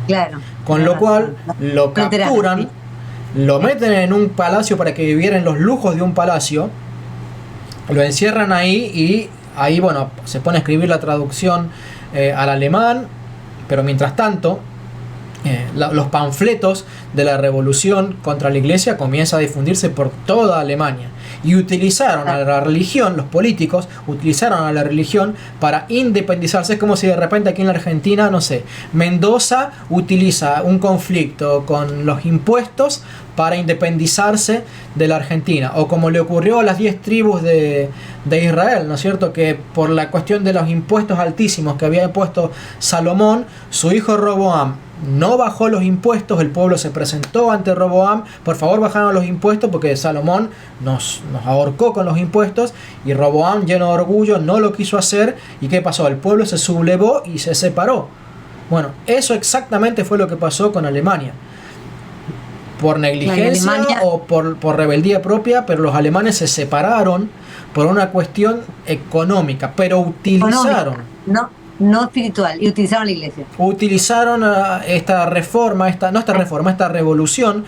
Claro. Con lo cual lo capturan, lo meten en un palacio para que viviera en los lujos de un palacio, lo encierran ahí y ahí, bueno, se pone a escribir la traducción al alemán, pero mientras tanto los panfletos de la revolución contra la Iglesia comienzan a difundirse por toda Alemania, y utilizaron a la religión, los políticos utilizaron a la religión para independizarse. Es como si de repente aquí en la Argentina, no sé, Mendoza utiliza un conflicto con los impuestos para independizarse de la Argentina, o como le ocurrió a las 10 tribus de Israel, ¿no es cierto?, que por la cuestión de los impuestos altísimos que había impuesto Salomón, su hijo Roboam no bajó los impuestos, el pueblo se presentó ante Roboam: por favor, bajaron los impuestos porque Salomón nos ahorcó con los impuestos, y Roboam, lleno de orgullo, no lo quiso hacer. ¿Y qué pasó? El pueblo se sublevó y se separó. Bueno, eso exactamente fue lo que pasó con Alemania. Por negligencia o por rebeldía propia, pero los alemanes se separaron por una cuestión económica, pero utilizaron... No espiritual, y utilizaron la Iglesia. Utilizaron esta reforma, esta revolución,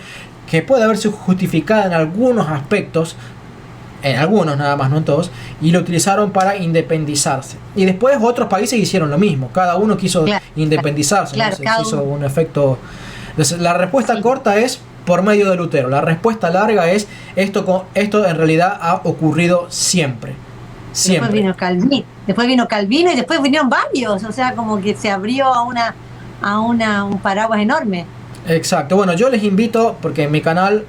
que puede haberse justificada en algunos aspectos, en algunos nada más, no en todos, y lo utilizaron para independizarse. Y después otros países hicieron lo mismo, cada uno quiso independizarse, ¿no? Se hizo un efecto. Entonces, la respuesta corta es por medio de Lutero. La respuesta larga es esto en realidad ha ocurrido siempre. Siempre. Después vino Calvino y después vinieron varios, o sea, como que se abrió a un paraguas enorme. Exacto. Bueno, yo les invito, porque en mi canal,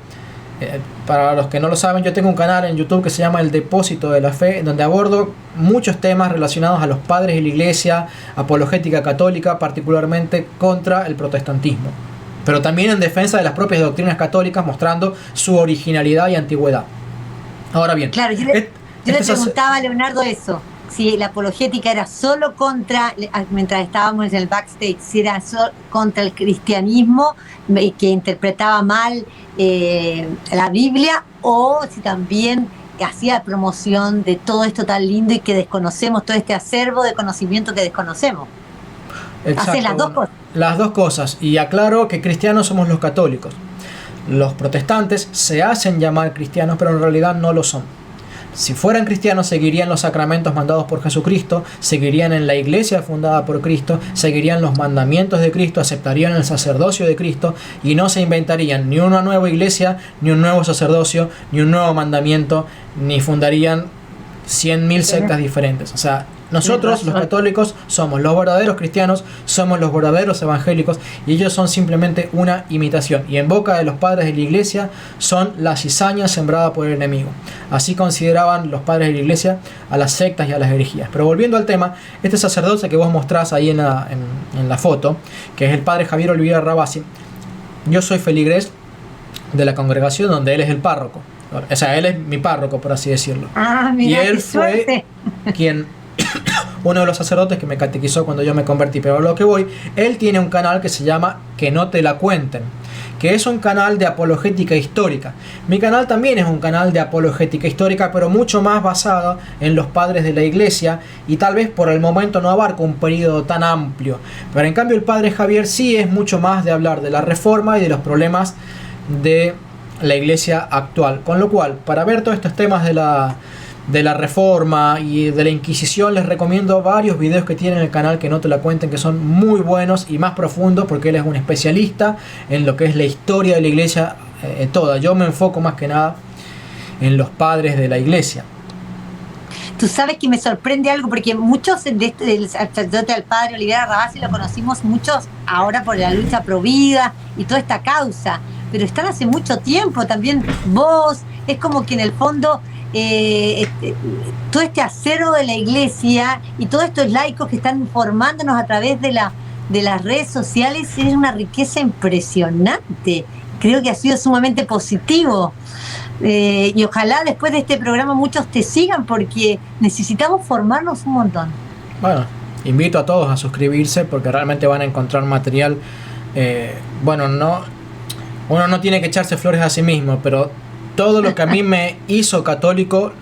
para los que no lo saben, yo tengo un canal en YouTube que se llama El Depósito de la Fe, donde abordo muchos temas relacionados a los padres de la Iglesia, apologética católica, particularmente contra el protestantismo, pero también en defensa de las propias doctrinas católicas, mostrando su originalidad y antigüedad. Ahora bien, claro, yo le preguntaba a Leonardo eso, si la apologética era solo contra, mientras estábamos en el backstage, si era solo contra el cristianismo que interpretaba mal la Biblia, o si también hacía promoción de todo esto tan lindo y que desconocemos, todo este acervo de conocimiento que desconocemos. Exacto. Hace las dos cosas. Las dos cosas, y aclaro que cristianos somos los católicos. Los protestantes se hacen llamar cristianos, pero en realidad no lo son. Si fueran cristianos, seguirían los sacramentos mandados por Jesucristo, seguirían en la iglesia fundada por Cristo, seguirían los mandamientos de Cristo, aceptarían el sacerdocio de Cristo, y no se inventarían ni una nueva iglesia, ni un nuevo sacerdocio, ni un nuevo mandamiento, ni fundarían 100.000 sectas diferentes. O sea, nosotros, los católicos, somos los verdaderos cristianos, somos los verdaderos evangélicos, y ellos son simplemente una imitación, y en boca de los padres de la iglesia son la cizaña sembrada por el enemigo. Así consideraban los padres de la iglesia a las sectas y a las herejías. Pero volviendo al tema, este sacerdote que vos mostrás ahí en la foto, que es el padre Javier Olivera Rabasi, yo soy feligrés de la congregación donde él es el párroco. O sea, él es mi párroco, por así decirlo. Mira, y él fue quien... uno de los sacerdotes que me catequizó cuando yo me convertí. Pero a lo que voy, él tiene un canal que se llama Que no te la cuenten, que es un canal de apologética histórica. Mi canal también es un canal de apologética histórica, pero mucho más basado en los padres de la iglesia, y tal vez por el momento no abarca un periodo tan amplio. Pero en cambio el padre Javier sí es mucho más de hablar de la reforma y de los problemas de la iglesia actual. Con lo cual, para ver todos estos temas de la reforma y de la Inquisición, les recomiendo varios videos que tiene en el canal Que no te la cuenten, que son muy buenos y más profundos, porque él es un especialista en lo que es la historia de la iglesia toda. Yo me enfoco más que nada en los padres de la iglesia. Tú sabes que me sorprende algo, porque muchos del sacerdote al padre Olivera Rabasi lo conocimos muchos ahora por la lucha pro vida y toda esta causa, pero están hace mucho tiempo también vos, es como que en el fondo todo este acervo de la iglesia y todos estos laicos que están informándonos a través de las redes sociales es una riqueza impresionante. Creo que ha sido sumamente positivo. Y ojalá después de este programa muchos te sigan, porque necesitamos formarnos un montón. Bueno, invito a todos a suscribirse porque realmente van a encontrar material. Uno no tiene que echarse flores a sí mismo, pero todo lo que a mí me hizo católico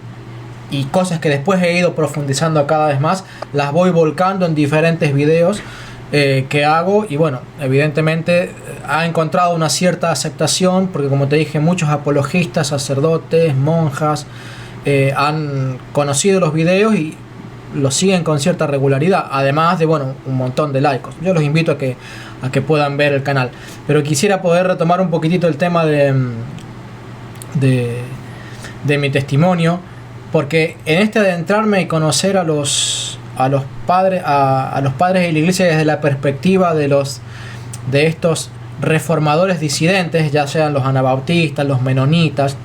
y cosas que después he ido profundizando cada vez más, las voy volcando en diferentes videos que hago, y bueno, evidentemente ha encontrado una cierta aceptación porque, como te dije, muchos apologistas, sacerdotes, monjas han conocido los videos y los siguen con cierta regularidad, además de, bueno, un montón de laicos. Yo los invito a que puedan ver el canal, pero quisiera poder retomar un poquitito el tema de mi testimonio, porque en este adentrarme y conocer a los padres de la iglesia desde la perspectiva de estos reformadores disidentes, ya sean los anabautistas, los menonitas,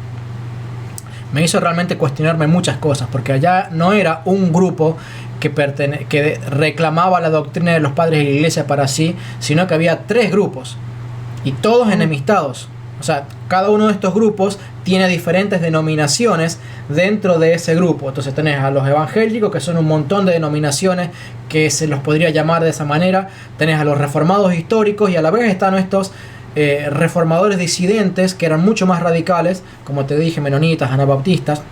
me hizo realmente cuestionarme muchas cosas, porque allá no era un grupo que reclamaba la doctrina de los padres de la iglesia para sí, sino que había 3 grupos y todos enemistados. O sea, cada uno de estos grupos tiene diferentes denominaciones dentro de ese grupo. Entonces tenés a los evangélicos, que son un montón de denominaciones que se los podría llamar de esa manera. Tenés a los reformados históricos, y a la vez están estos reformadores disidentes que eran mucho más radicales, como te dije, menonitas, anabaptistas,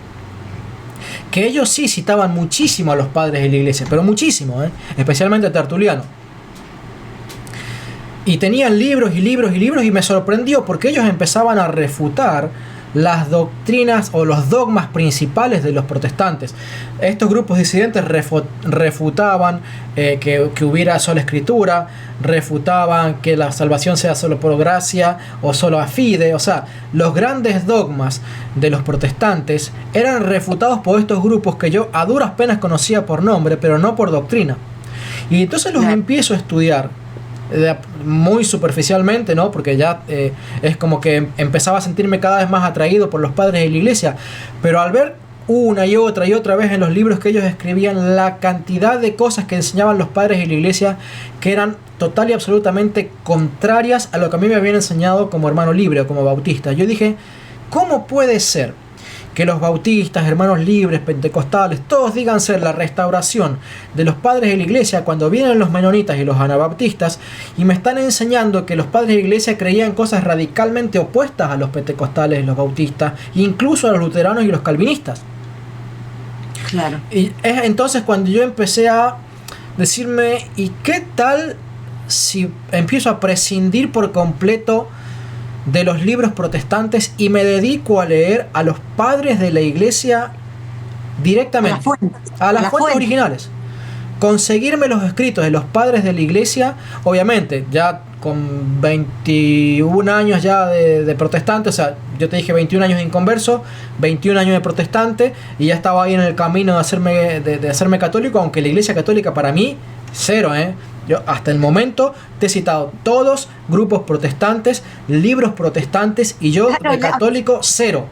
que ellos sí citaban muchísimo a los padres de la iglesia, pero muchísimo, especialmente a Tertuliano. Y tenían libros y libros y libros, y me sorprendió porque ellos empezaban a refutar las doctrinas o los dogmas principales de los protestantes. Estos grupos disidentes refutaban que hubiera sola escritura, refutaban que la salvación sea solo por gracia o solo a fide. O sea, los grandes dogmas de los protestantes eran refutados por estos grupos que yo a duras penas conocía por nombre, pero no por doctrina. Y entonces los empiezo a estudiar muy superficialmente, ¿no? Porque ya es como que empezaba a sentirme cada vez más atraído por los padres de la iglesia, pero al ver una y otra vez en los libros que ellos escribían la cantidad de cosas que enseñaban los padres de la iglesia que eran total y absolutamente contrarias a lo que a mí me habían enseñado como hermano libre o como bautista, yo dije, ¿cómo puede ser que los bautistas, hermanos libres, pentecostales, todos digan ser la restauración de los padres de la iglesia cuando vienen los menonitas y los anabaptistas y me están enseñando que los padres de la iglesia creían cosas radicalmente opuestas a los pentecostales, los bautistas, incluso a los luteranos y los calvinistas? Claro. Y es entonces cuando yo empecé a decirme, ¿y qué tal si empiezo a prescindir por completo de los libros protestantes y me dedico a leer a los padres de la iglesia directamente, a las fuentes originales, conseguirme los escritos de los padres de la iglesia? Obviamente ya con 21 años ya de protestante, o sea, yo te dije 21 años de inconverso, 21 años de protestante, y ya estaba ahí en el camino de hacerme católico, aunque la iglesia católica para mí, cero, Yo hasta el momento te he citado todos grupos protestantes, libros protestantes, y yo de católico cero.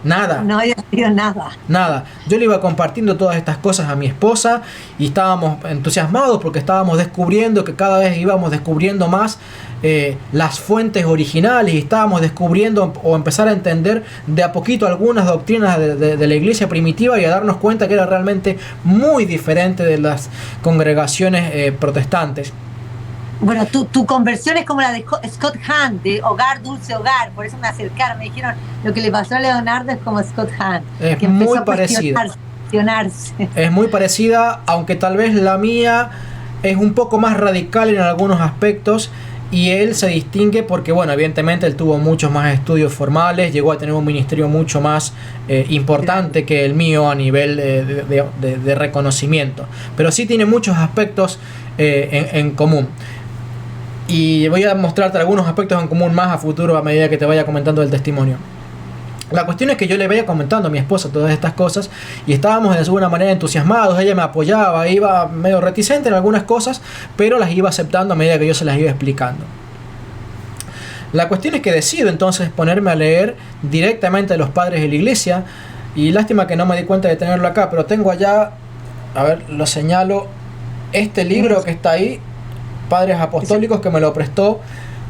Nada. No había leído nada. Yo le iba compartiendo todas estas cosas a mi esposa y estábamos entusiasmados porque estábamos descubriendo que cada vez íbamos descubriendo más las fuentes originales, y estábamos descubriendo o empezar a entender de a poquito algunas doctrinas de la iglesia primitiva, y a darnos cuenta que era realmente muy diferente de las congregaciones protestantes. Bueno, tu conversión es como la de Scott Hahn, de Hogar, Dulce Hogar. Por eso me acercaron, me dijeron, lo que le pasó a Leonardo es como Scott Hahn. Es que muy parecida. Es muy parecida, aunque tal vez la mía es un poco más radical en algunos aspectos, y él se distingue porque, bueno, evidentemente él tuvo muchos más estudios formales, llegó a tener un ministerio mucho más importante que el mío a nivel de reconocimiento, pero sí tiene muchos aspectos en común. Y voy a mostrarte algunos aspectos en común más a futuro a medida que te vaya comentando el testimonio. La cuestión es que yo le veía comentando a mi esposa todas estas cosas y estábamos de alguna manera entusiasmados, ella me apoyaba, iba medio reticente en algunas cosas, pero las iba aceptando a medida que yo se las iba explicando. La cuestión es que decido entonces ponerme a leer directamente a los padres de la iglesia, y lástima que no me di cuenta de tenerlo acá, pero tengo allá, a ver, lo señalo, este libro que está ahí, Padres Apostólicos, que me lo prestó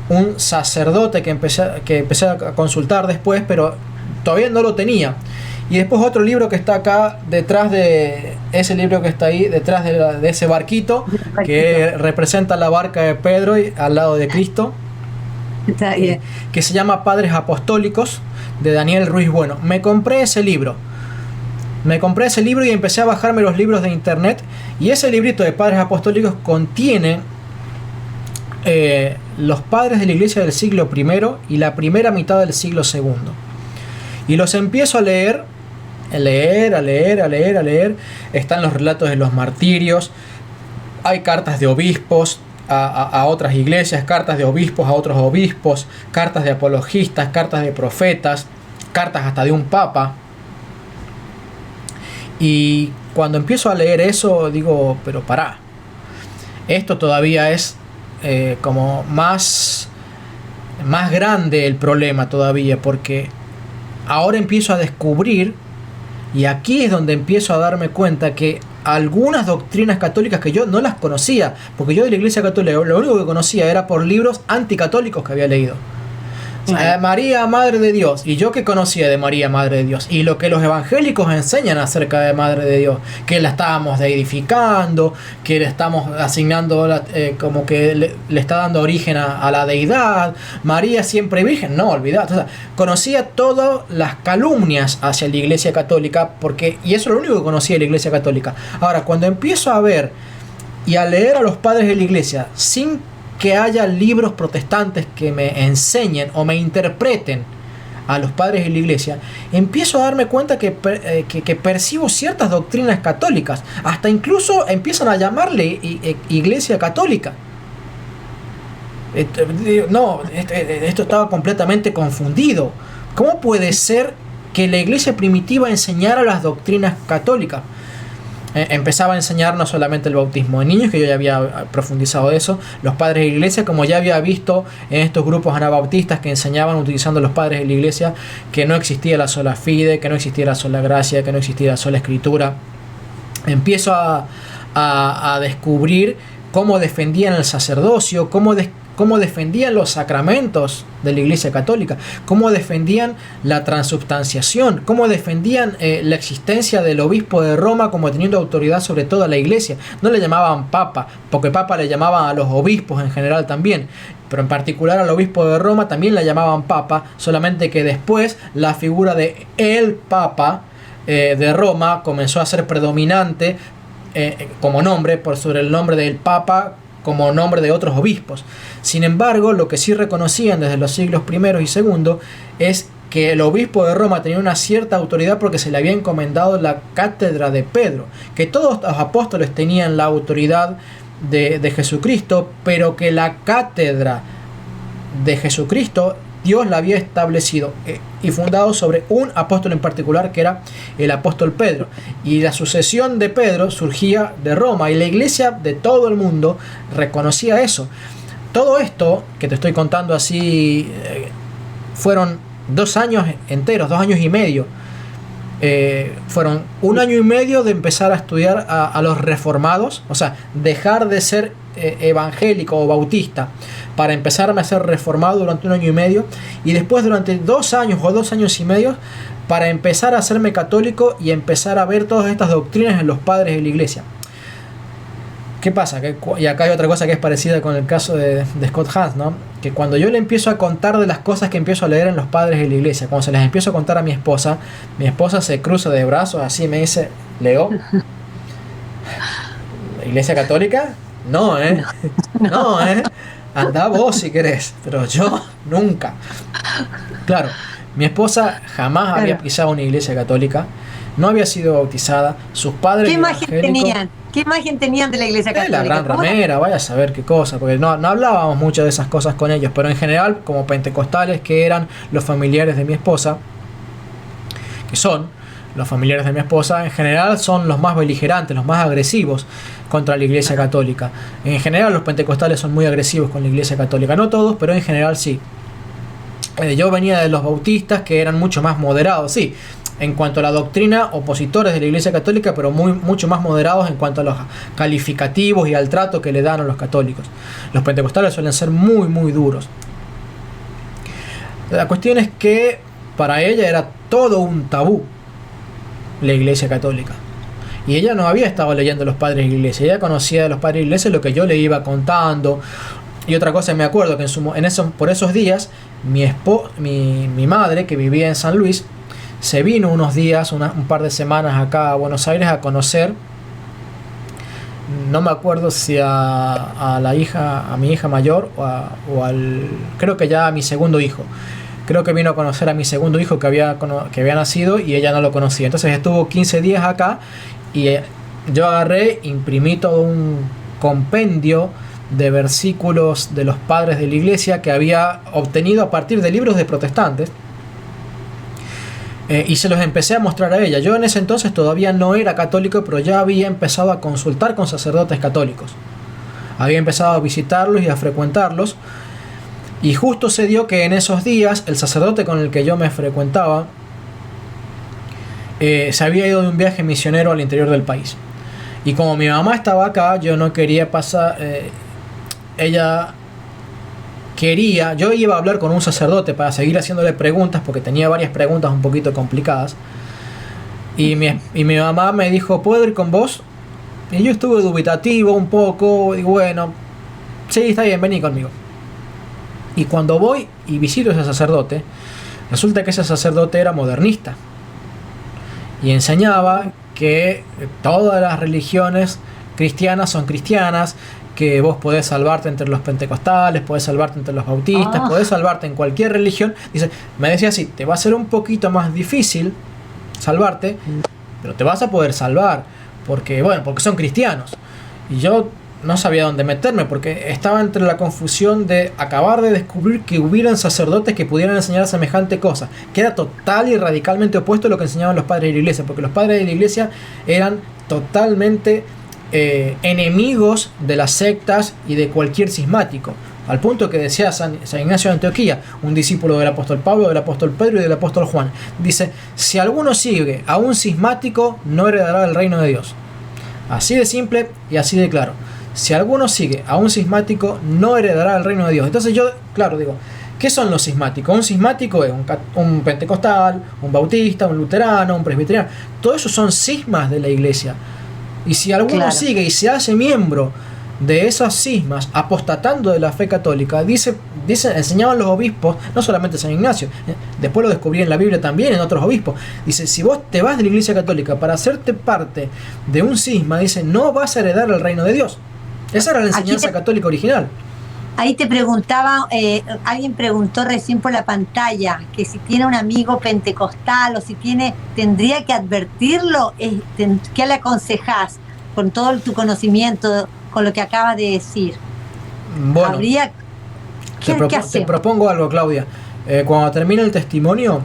un sacerdote que empecé a consultar después, pero todavía no lo tenía. Y después otro libro que está acá detrás de ese libro que está ahí, detrás de ese barquito, que representa la barca de Pedro y al lado de Cristo, Está bien. que se llama Padres Apostólicos, de Daniel Ruiz Bueno. Me compré ese libro y empecé a bajarme los libros de internet, y ese librito de Padres Apostólicos contiene los padres de la iglesia del siglo I y la primera mitad del siglo II. Y los empiezo a leer. Están los relatos de los martirios, hay cartas de obispos a otras iglesias, cartas de obispos a otros obispos, cartas de apologistas, cartas de profetas, cartas hasta de un papa. Y cuando empiezo a leer eso digo, pero pará, esto todavía es como más grande el problema todavía, porque ahora empiezo a descubrir, y aquí es donde empiezo a darme cuenta que algunas doctrinas católicas que yo no las conocía, porque yo de la Iglesia Católica lo único que conocía era por libros anticatólicos que había leído. María, Madre de Dios. ¿Y yo qué conocía de María, Madre de Dios? Y lo que los evangélicos enseñan acerca de Madre de Dios, que la estábamos deidificando, que le estamos asignando como que le está dando origen a la deidad. María siempre virgen, no, olvidate. O sea, conocía todas las calumnias hacia la Iglesia Católica, y eso es lo único que conocía de la Iglesia Católica. Ahora, cuando empiezo a ver y a leer a los padres de la Iglesia sin que haya libros protestantes que me enseñen o me interpreten a los padres de la iglesia, empiezo a darme cuenta que percibo ciertas doctrinas católicas, hasta incluso empiezan a llamarle iglesia católica. Esto estaba completamente confundido. ¿Cómo puede ser que la iglesia primitiva enseñara las doctrinas católicas? Empezaba a enseñar no solamente el bautismo de niños, que yo ya había profundizado de eso, los padres de la iglesia, como ya había visto en estos grupos anabautistas que enseñaban utilizando los padres de la iglesia que no existía la sola fide, que no existía la sola gracia, que no existía la sola escritura. Empiezo a descubrir cómo defendían el sacerdocio, cómo defendían los sacramentos de la Iglesia Católica, cómo defendían la transubstanciación, cómo defendían la existencia del obispo de Roma como teniendo autoridad sobre toda la Iglesia. No le llamaban papa, porque papa le llamaban a los obispos en general también, pero en particular al obispo de Roma también le llamaban papa, solamente que después la figura de el papa de Roma comenzó a ser predominante como nombre por sobre el nombre del papa como nombre de otros obispos. Sin embargo, lo que sí reconocían desde los siglos I y II es que el obispo de Roma tenía una cierta autoridad porque se le había encomendado la cátedra de Pedro, que todos los apóstoles tenían la autoridad de Jesucristo, pero que la cátedra de Jesucristo Dios la había establecido y fundado sobre un apóstol en particular, que era el apóstol Pedro. Y la sucesión de Pedro surgía de Roma, y la iglesia de todo el mundo reconocía eso. Todo esto que te estoy contando así fueron 2 años enteros, 2 años y medio. Fueron 1 año y medio de empezar a estudiar a los reformados, o sea, dejar de ser evangélico o bautista para empezarme a ser reformado durante 1 año y medio, y después durante 2 años o 2 años y medio para empezar a hacerme católico y empezar a ver todas estas doctrinas en los padres de la iglesia. ¿Qué pasa? Y acá hay otra cosa que es parecida con el caso de Scott Hahn, ¿no? Que cuando yo le empiezo a contar de las cosas que empiezo a leer en los padres de la iglesia, cuando se les empiezo a contar a mi esposa se cruza de brazos, así me dice, Leo, ¿la iglesia católica? No, no, anda vos si querés, pero yo nunca. Claro, mi esposa jamás había pisado una iglesia católica, no había sido bautizada, sus padres... ¿Qué imagen tenían? ¿Qué imagen tenían de la iglesia católica? La gran ramera, vaya a saber qué cosa, porque no hablábamos mucho de esas cosas con ellos, pero en general, como pentecostales que eran los familiares de mi esposa, que son los familiares de mi esposa, en general son los más beligerantes, los más agresivos contra la Iglesia Católica. En general los pentecostales son muy agresivos con la Iglesia Católica, no todos, pero en general sí. Yo venía de los bautistas, que eran mucho más moderados, sí, en cuanto a la doctrina, opositores de la Iglesia Católica, pero mucho más moderados en cuanto a los calificativos y al trato que le dan a los católicos. Los pentecostales suelen ser muy, muy duros. La cuestión es que para ella era todo un tabú la Iglesia Católica. Y ella no había estado leyendo los padres de la Iglesia, ella conocía de los padres de la Iglesia lo que yo le iba contando. Y otra cosa, me acuerdo que por esos días mi madre, que vivía en San Luis, se vino unos días, un par de semanas acá a Buenos Aires a conocer, no me acuerdo si a mi hija mayor creo que ya a mi segundo hijo. Creo que vino a conocer a mi segundo hijo que había nacido y ella no lo conocía. Entonces estuvo 15 días acá y yo agarré, imprimí todo un compendio de versículos de los padres de la Iglesia que había obtenido a partir de libros de protestantes, y se los empecé a mostrar a ella. Yo en ese entonces todavía no era católico, pero ya había empezado a consultar con sacerdotes católicos, había empezado a visitarlos y a frecuentarlos, y justo se dio que en esos días el sacerdote con el que yo me frecuentaba se había ido de un viaje misionero al interior del país, y como mi mamá estaba acá, yo no quería pasar, yo iba a hablar con un sacerdote para seguir haciéndole preguntas, porque tenía varias preguntas un poquito complicadas, y mi mamá me dijo, ¿puedo ir con vos? Y yo estuve dubitativo un poco, y bueno, sí, está bien, vení conmigo. Y cuando voy y visito a ese sacerdote, resulta que ese sacerdote era modernista y enseñaba que todas las religiones cristianas son cristianas, que vos podés salvarte entre los pentecostales, podés salvarte entre los bautistas, podés salvarte en cualquier religión. Dice, me decía así, te va a ser un poquito más difícil salvarte, pero te vas a poder salvar, porque son cristianos. Y yo no sabía dónde meterme, porque estaba entre la confusión de acabar de descubrir que hubieran sacerdotes que pudieran enseñar semejante cosa, que era total y radicalmente opuesto a lo que enseñaban los padres de la Iglesia, porque los padres de la Iglesia eran totalmente enemigos de las sectas y de cualquier cismático, al punto que decía San Ignacio de Antioquía, un discípulo del apóstol Pablo, del apóstol Pedro y del apóstol Juan, dice, si alguno sigue a un cismático no heredará el reino de Dios. Así de simple y así de claro. Si alguno sigue a un cismático no heredará el reino de Dios. Entonces yo, claro, digo, ¿qué son los cismáticos? Un cismático es un pentecostal, un bautista, un luterano, un presbiteriano. Todo eso son cismas de la Iglesia. Y si alguno sigue y se hace miembro de esas cismas, apostatando de la fe católica, enseñaban los obispos, no solamente San Ignacio, después lo descubrí en la Biblia también, en otros obispos. Dice, si vos te vas de la Iglesia Católica para hacerte parte de un cisma, dice, no vas a heredar el reino de Dios. Esa era la enseñanza católica original. Ahí te preguntaba, alguien preguntó recién por la pantalla, que si tiene un amigo pentecostal o si tendría que advertirlo, ¿qué le aconsejás con todo tu conocimiento, con lo que acabas de decir? Bueno, te propongo algo, Claudia. Cuando termine el testimonio,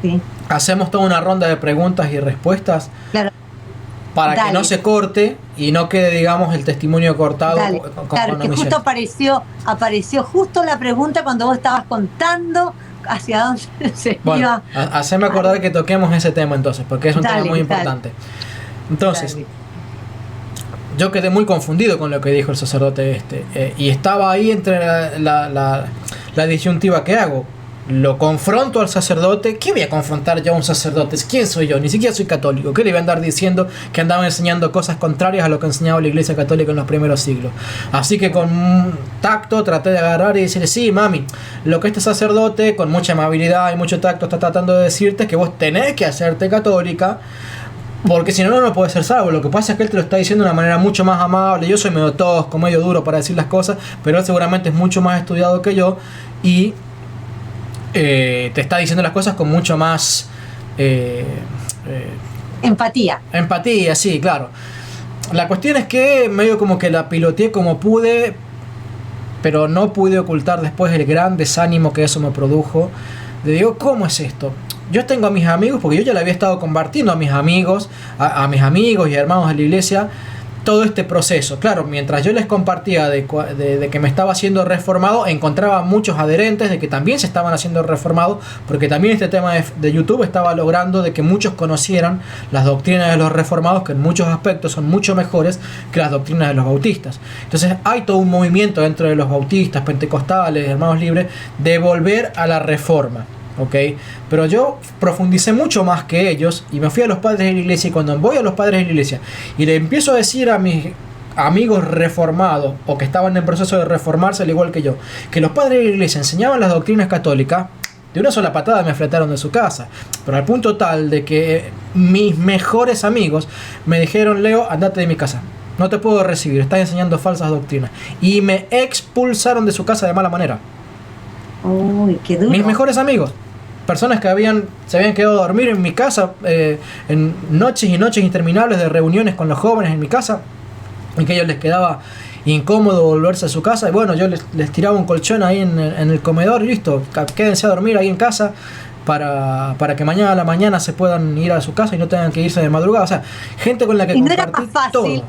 sí, hacemos toda una ronda de preguntas y respuestas. Claro. Para que no se corte y no quede, digamos, el testimonio cortado. Claro, que justo apareció justo la pregunta cuando vos estabas contando hacia dónde se iba. Haceme acordar que toquemos ese tema entonces, porque es un tema muy importante. Entonces, yo quedé muy confundido con lo que dijo el sacerdote y estaba ahí entre la disyuntiva que hago. Lo confronto al sacerdote. ¿Qué voy a confrontar yo a un sacerdote? ¿Quién soy yo? Ni siquiera soy católico. ¿Qué le voy a andar diciendo que andaba enseñando cosas contrarias a lo que enseñaba la Iglesia Católica en los primeros siglos? Así que con tacto traté de agarrar y decirle, sí, mami, lo que este sacerdote con mucha amabilidad y mucho tacto está tratando de decirte es que vos tenés que hacerte católica, porque si no, no puedes ser salvo. Lo que pasa es que él te lo está diciendo de una manera mucho más amable. Yo soy medio tosco, medio duro para decir las cosas, pero él seguramente es mucho más estudiado que yo y te está diciendo las cosas con mucho más empatía. Empatía, sí, claro. La cuestión es que medio como que la piloteé como pude, pero no pude ocultar después el gran desánimo que eso me produjo Le digo, ¿cómo es esto? Yo tengo a mis amigos, porque yo ya le había estado compartiendo a mis amigos, a mis amigos y hermanos de la iglesia, todo este proceso. Claro, mientras yo les compartía de que me estaba haciendo reformado, encontraba muchos adherentes de que también se estaban haciendo reformados, porque también este tema de YouTube estaba logrando de que muchos conocieran las doctrinas de los reformados, que en muchos aspectos son mucho mejores que las doctrinas de los bautistas. Entonces hay todo un movimiento dentro de los bautistas, pentecostales, hermanos libres, de volver a la reforma. Okay. Pero yo profundicé mucho más que ellos y me fui a los padres de la iglesia, y cuando voy a los padres de la iglesia y le empiezo a decir a mis amigos reformados o que estaban en proceso de reformarse al igual que yo, que los padres de la iglesia enseñaban las doctrinas católicas, de una sola patada me fletaron de su casa, pero al punto tal de que mis mejores amigos me dijeron: Leo, andate de mi casa, no te puedo recibir, estás enseñando falsas doctrinas, y me expulsaron de su casa de mala manera. Uy, qué duro. Mis mejores amigos, personas que se habían quedado a dormir en mi casa, en noches y noches interminables de reuniones con los jóvenes en mi casa, y que a ellos les quedaba incómodo volverse a su casa, y bueno, yo les tiraba un colchón ahí en el comedor y listo, quédense a dormir ahí en casa para que mañana a la mañana se puedan ir a su casa y no tengan que irse de madrugada. O sea, gente con la que compartí todo.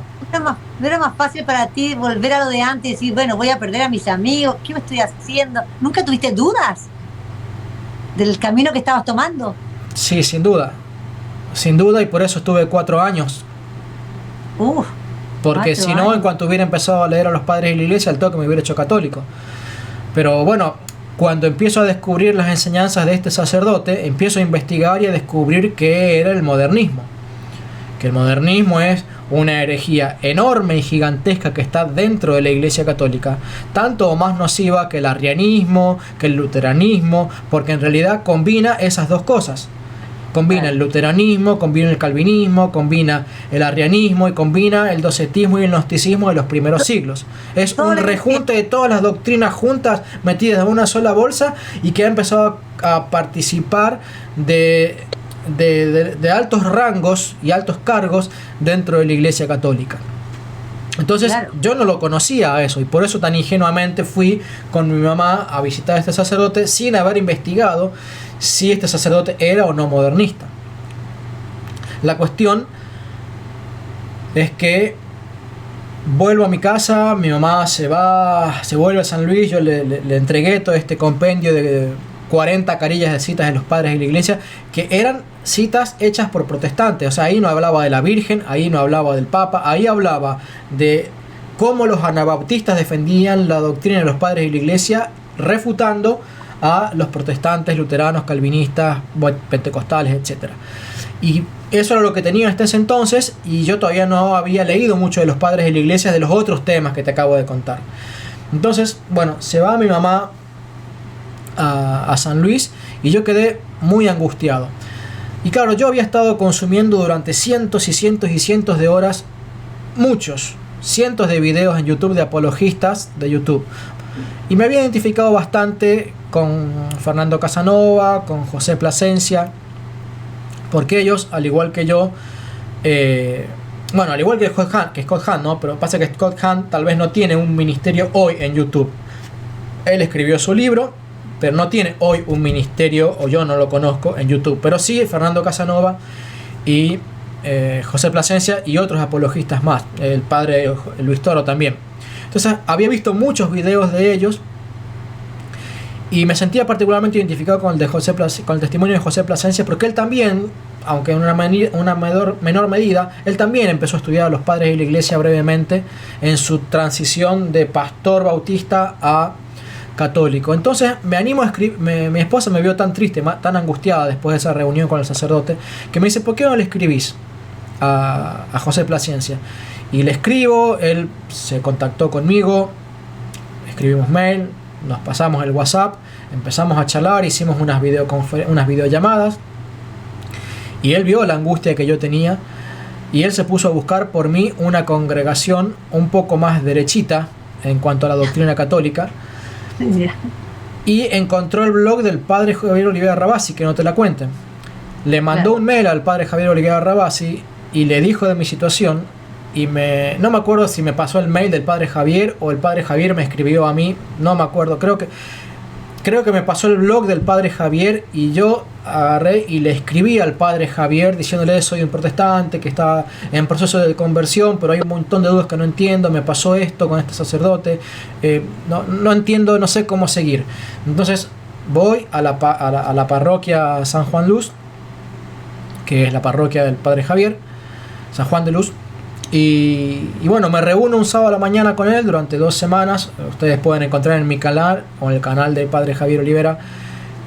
¿No era más fácil para ti volver a lo de antes y decir, bueno, voy a perder a mis amigos, ¿qué me estoy haciendo? ¿Nunca tuviste dudas del camino que estabas tomando? Sí, sin duda, y por eso estuve 4 años. Porque si no, en cuanto hubiera empezado a leer a los padres de la iglesia, al toque me hubiera hecho católico. Pero bueno, cuando empiezo a descubrir las enseñanzas de este sacerdote, empiezo a investigar y a descubrir qué era el modernismo. Que el modernismo es una herejía enorme y gigantesca que está dentro de la Iglesia Católica, tanto o más nociva que el arrianismo, que el luteranismo, porque en realidad combina esas dos cosas. Combina el luteranismo, combina el calvinismo, combina el arrianismo y combina el docetismo y el gnosticismo de los primeros siglos. Es un rejunte de todas las doctrinas juntas metidas en una sola bolsa, y que ha empezado a participar de altos rangos y altos cargos dentro de la Iglesia Católica. Entonces, claro, yo no lo conocía a eso, y por eso tan ingenuamente fui con mi mamá a visitar a este sacerdote sin haber investigado si este sacerdote era o no modernista. La cuestión es que vuelvo a mi casa, mi mamá se vuelve a San Luis, yo le entregué todo este compendio de 40 carillas de citas de los padres de la iglesia, que eran citas hechas por protestantes. O sea, ahí no hablaba de la Virgen, ahí no hablaba del Papa, ahí hablaba de cómo los anabautistas defendían la doctrina de los padres de la iglesia, refutando a los protestantes, luteranos, calvinistas, pentecostales, etc. Y eso era lo que tenía hasta ese entonces, y yo todavía no había leído mucho de los padres de la iglesia, de los otros temas que te acabo de contar. Entonces, bueno, se va mi mamá a San Luis y yo quedé muy angustiado. Y claro, yo había estado consumiendo durante cientos y cientos y cientos de horas cientos de videos en YouTube de apologistas de YouTube, y me había identificado bastante con Fernando Casanova, con José Plasencia, porque ellos, al igual que yo, al igual que Scott Hahn, ¿no? Pero pasa que Scott Hahn tal vez no tiene un ministerio hoy en YouTube. Él escribió su libro, pero no tiene hoy un ministerio, o yo no lo conozco, en YouTube. Pero sí Fernando Casanova y José Plasencia y otros apologistas más, el padre Luis Toro también. Entonces había visto muchos videos de ellos y me sentía particularmente identificado con el testimonio de José Plasencia, porque él también, aunque en una menor medida, él también empezó a estudiar a los padres de la iglesia brevemente en su transición de pastor bautista a católico. Entonces me animo a escribir. Mi esposa me vio tan triste, tan angustiada después de esa reunión con el sacerdote, que me dice: ¿por qué no le escribís a José Plasencia? Y le escribo, él se contactó conmigo, escribimos mail, nos pasamos el WhatsApp, empezamos a charlar, hicimos unas videollamadas, y él vio la angustia que yo tenía, y él se puso a buscar por mí una congregación un poco más derechita en cuanto a la doctrina católica. Y encontró el blog del padre Javier Olivera Rabasi, que no te la cuenten. Le mandó un mail al padre Javier Olivera Rabasi y le dijo de mi situación, y no me acuerdo si me pasó el mail del padre Javier o el padre Javier me escribió a mí, no me acuerdo, creo que creo que me pasó el blog del padre Javier y yo agarré y le escribí al padre Javier diciéndole: soy un protestante que está en proceso de conversión, pero hay un montón de dudas que no entiendo, me pasó esto con este sacerdote, no entiendo, no sé cómo seguir. Entonces voy a la parroquia San Juan Luz, que es la parroquia del padre Javier, San Juan de Luz. Y bueno, me reúno un sábado a la mañana con él durante 2 semanas. Ustedes pueden encontrar en mi canal o en el canal del padre Javier Olivera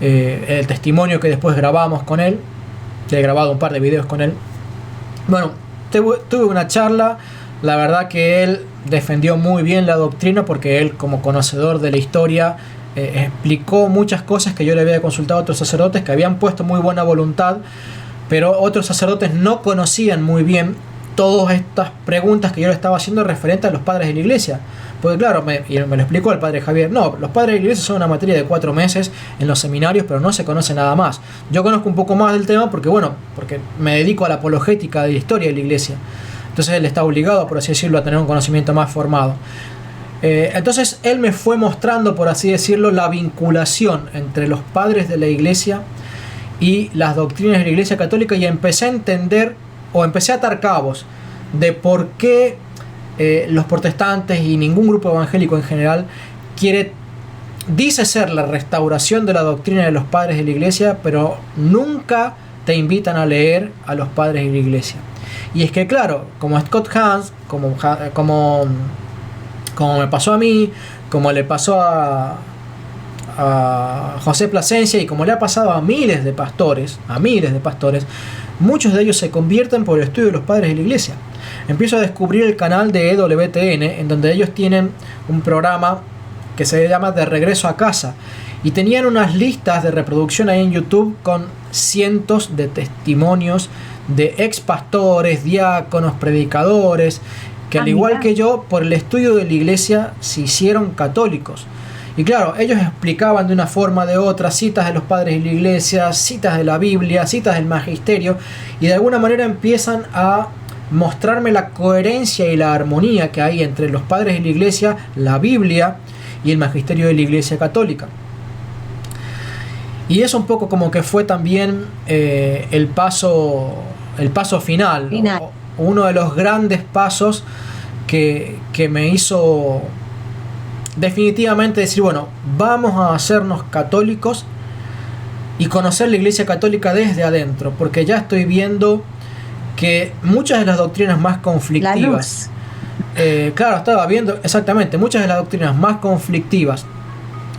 el testimonio que después grabamos con él. He grabado un par de videos con él. Bueno, tuve una charla. La verdad que él defendió muy bien la doctrina, porque él, como conocedor de la historia, explicó muchas cosas que yo le había consultado a otros sacerdotes que habían puesto muy buena voluntad, pero otros sacerdotes no conocían muy bien todas estas preguntas que yo le estaba haciendo referente a los padres de la iglesia. Porque claro, me lo explicó el padre Javier: no, los padres de la iglesia son una materia de 4 meses en los seminarios, pero no se conoce nada más. Yo conozco un poco más del tema porque me dedico a la apologética de la historia de la iglesia. Entonces él está obligado, por así decirlo, a tener un conocimiento más formado. Entonces él me fue mostrando, por así decirlo, la vinculación entre los padres de la iglesia y las doctrinas de la iglesia católica, y empecé a entender, o empecé a atar cabos de por qué los protestantes y ningún grupo evangélico en general dice ser la restauración de la doctrina de los padres de la iglesia, pero nunca te invitan a leer a los padres de la iglesia. Y es que claro, como Scott Hahn, como me pasó a mí, como le pasó a José Plasencia, y como le ha pasado a miles de pastores, muchos de ellos se convierten por el estudio de los padres de la iglesia. Empiezo a descubrir el canal de EWTN, en donde ellos tienen un programa que se llama De Regreso a Casa, y tenían unas listas de reproducción ahí en YouTube con cientos de testimonios de ex pastores, diáconos, predicadores, que al igual que yo, por el estudio de la iglesia se hicieron católicos. Y claro, ellos explicaban de una forma o de otra citas de los padres de la iglesia, citas de la Biblia, citas del magisterio, y de alguna manera empiezan a mostrarme la coherencia y la armonía que hay entre los padres de la iglesia, la Biblia y el magisterio de la iglesia católica. Y eso un poco como que fue también el paso final. Uno de los grandes pasos que me hizo definitivamente decir: bueno, vamos a hacernos católicos y conocer la iglesia católica desde adentro, porque ya estoy viendo que muchas de las doctrinas más conflictivas, claro, estaba viendo exactamente muchas de las doctrinas más conflictivas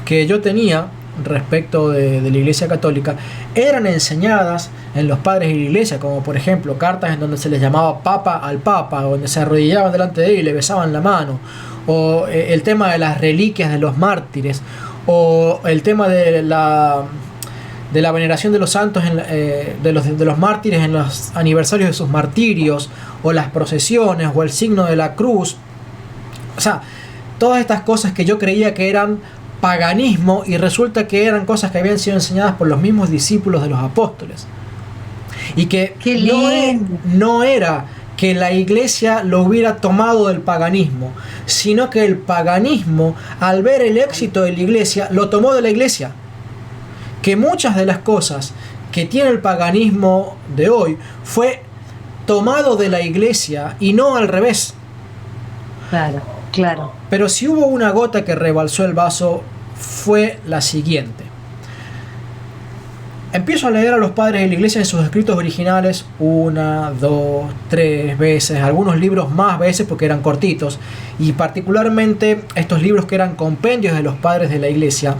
que yo tenía respecto de la iglesia católica eran enseñadas en los padres de la iglesia, como por ejemplo cartas en donde se les llamaba papa al papa, donde se arrodillaban delante de él y le besaban la mano, o el tema de las reliquias de los mártires, o el tema de la veneración de los santos, de los mártires en los aniversarios de sus martirios, o las procesiones, o el signo de la cruz. O sea, todas estas cosas que yo creía que eran paganismo, y resulta que eran cosas que habían sido enseñadas por los mismos discípulos de los apóstoles, y que no era que la iglesia lo hubiera tomado del paganismo, sino que el paganismo, al ver el éxito de la iglesia, lo tomó de la iglesia. Que muchas de las cosas que tiene el paganismo de hoy fue tomado de la iglesia y no al revés. Claro. Pero si hubo una gota que rebalsó el vaso, fue la siguiente. Empiezo a leer a los padres de la iglesia en sus escritos originales 1, 2, 3 veces, algunos libros más veces porque eran cortitos, y particularmente estos libros que eran compendios de los padres de la iglesia,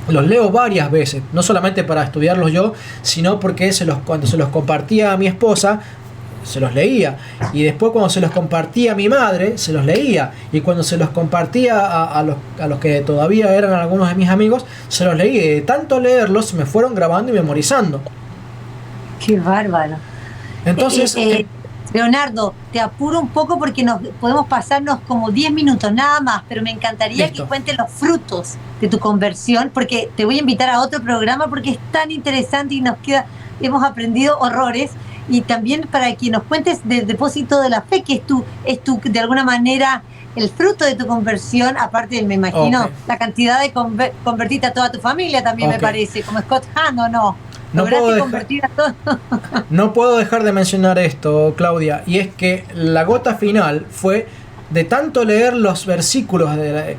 los leo varias veces, no solamente para estudiarlos yo, sino porque cuando se los compartía a mi esposa, se los leía, y después cuando se los compartía a mi madre, se los leía, y cuando se los compartía a los que todavía eran algunos de mis amigos, se los leía, y de tanto leerlos me fueron grabando y memorizando. Qué bárbaro. Entonces Leonardo, te apuro un poco porque podemos pasarnos como 10 minutos nada más, pero me encantaría Listo. que cuentes los frutos de tu conversión, porque te voy a invitar a otro programa porque es tan interesante y hemos aprendido horrores. Y también para que nos cuentes del depósito de la fe, que es tu de alguna manera el fruto de tu conversión, aparte me imagino Ok. la cantidad de convertiste a toda tu familia también, Ok. me parece, como Scott Hahn, ¿o no? No puedo ¿Lograste dejar- convertir a todos? No puedo dejar de mencionar esto, Claudia, y es que la gota final fue de tanto leer los versículos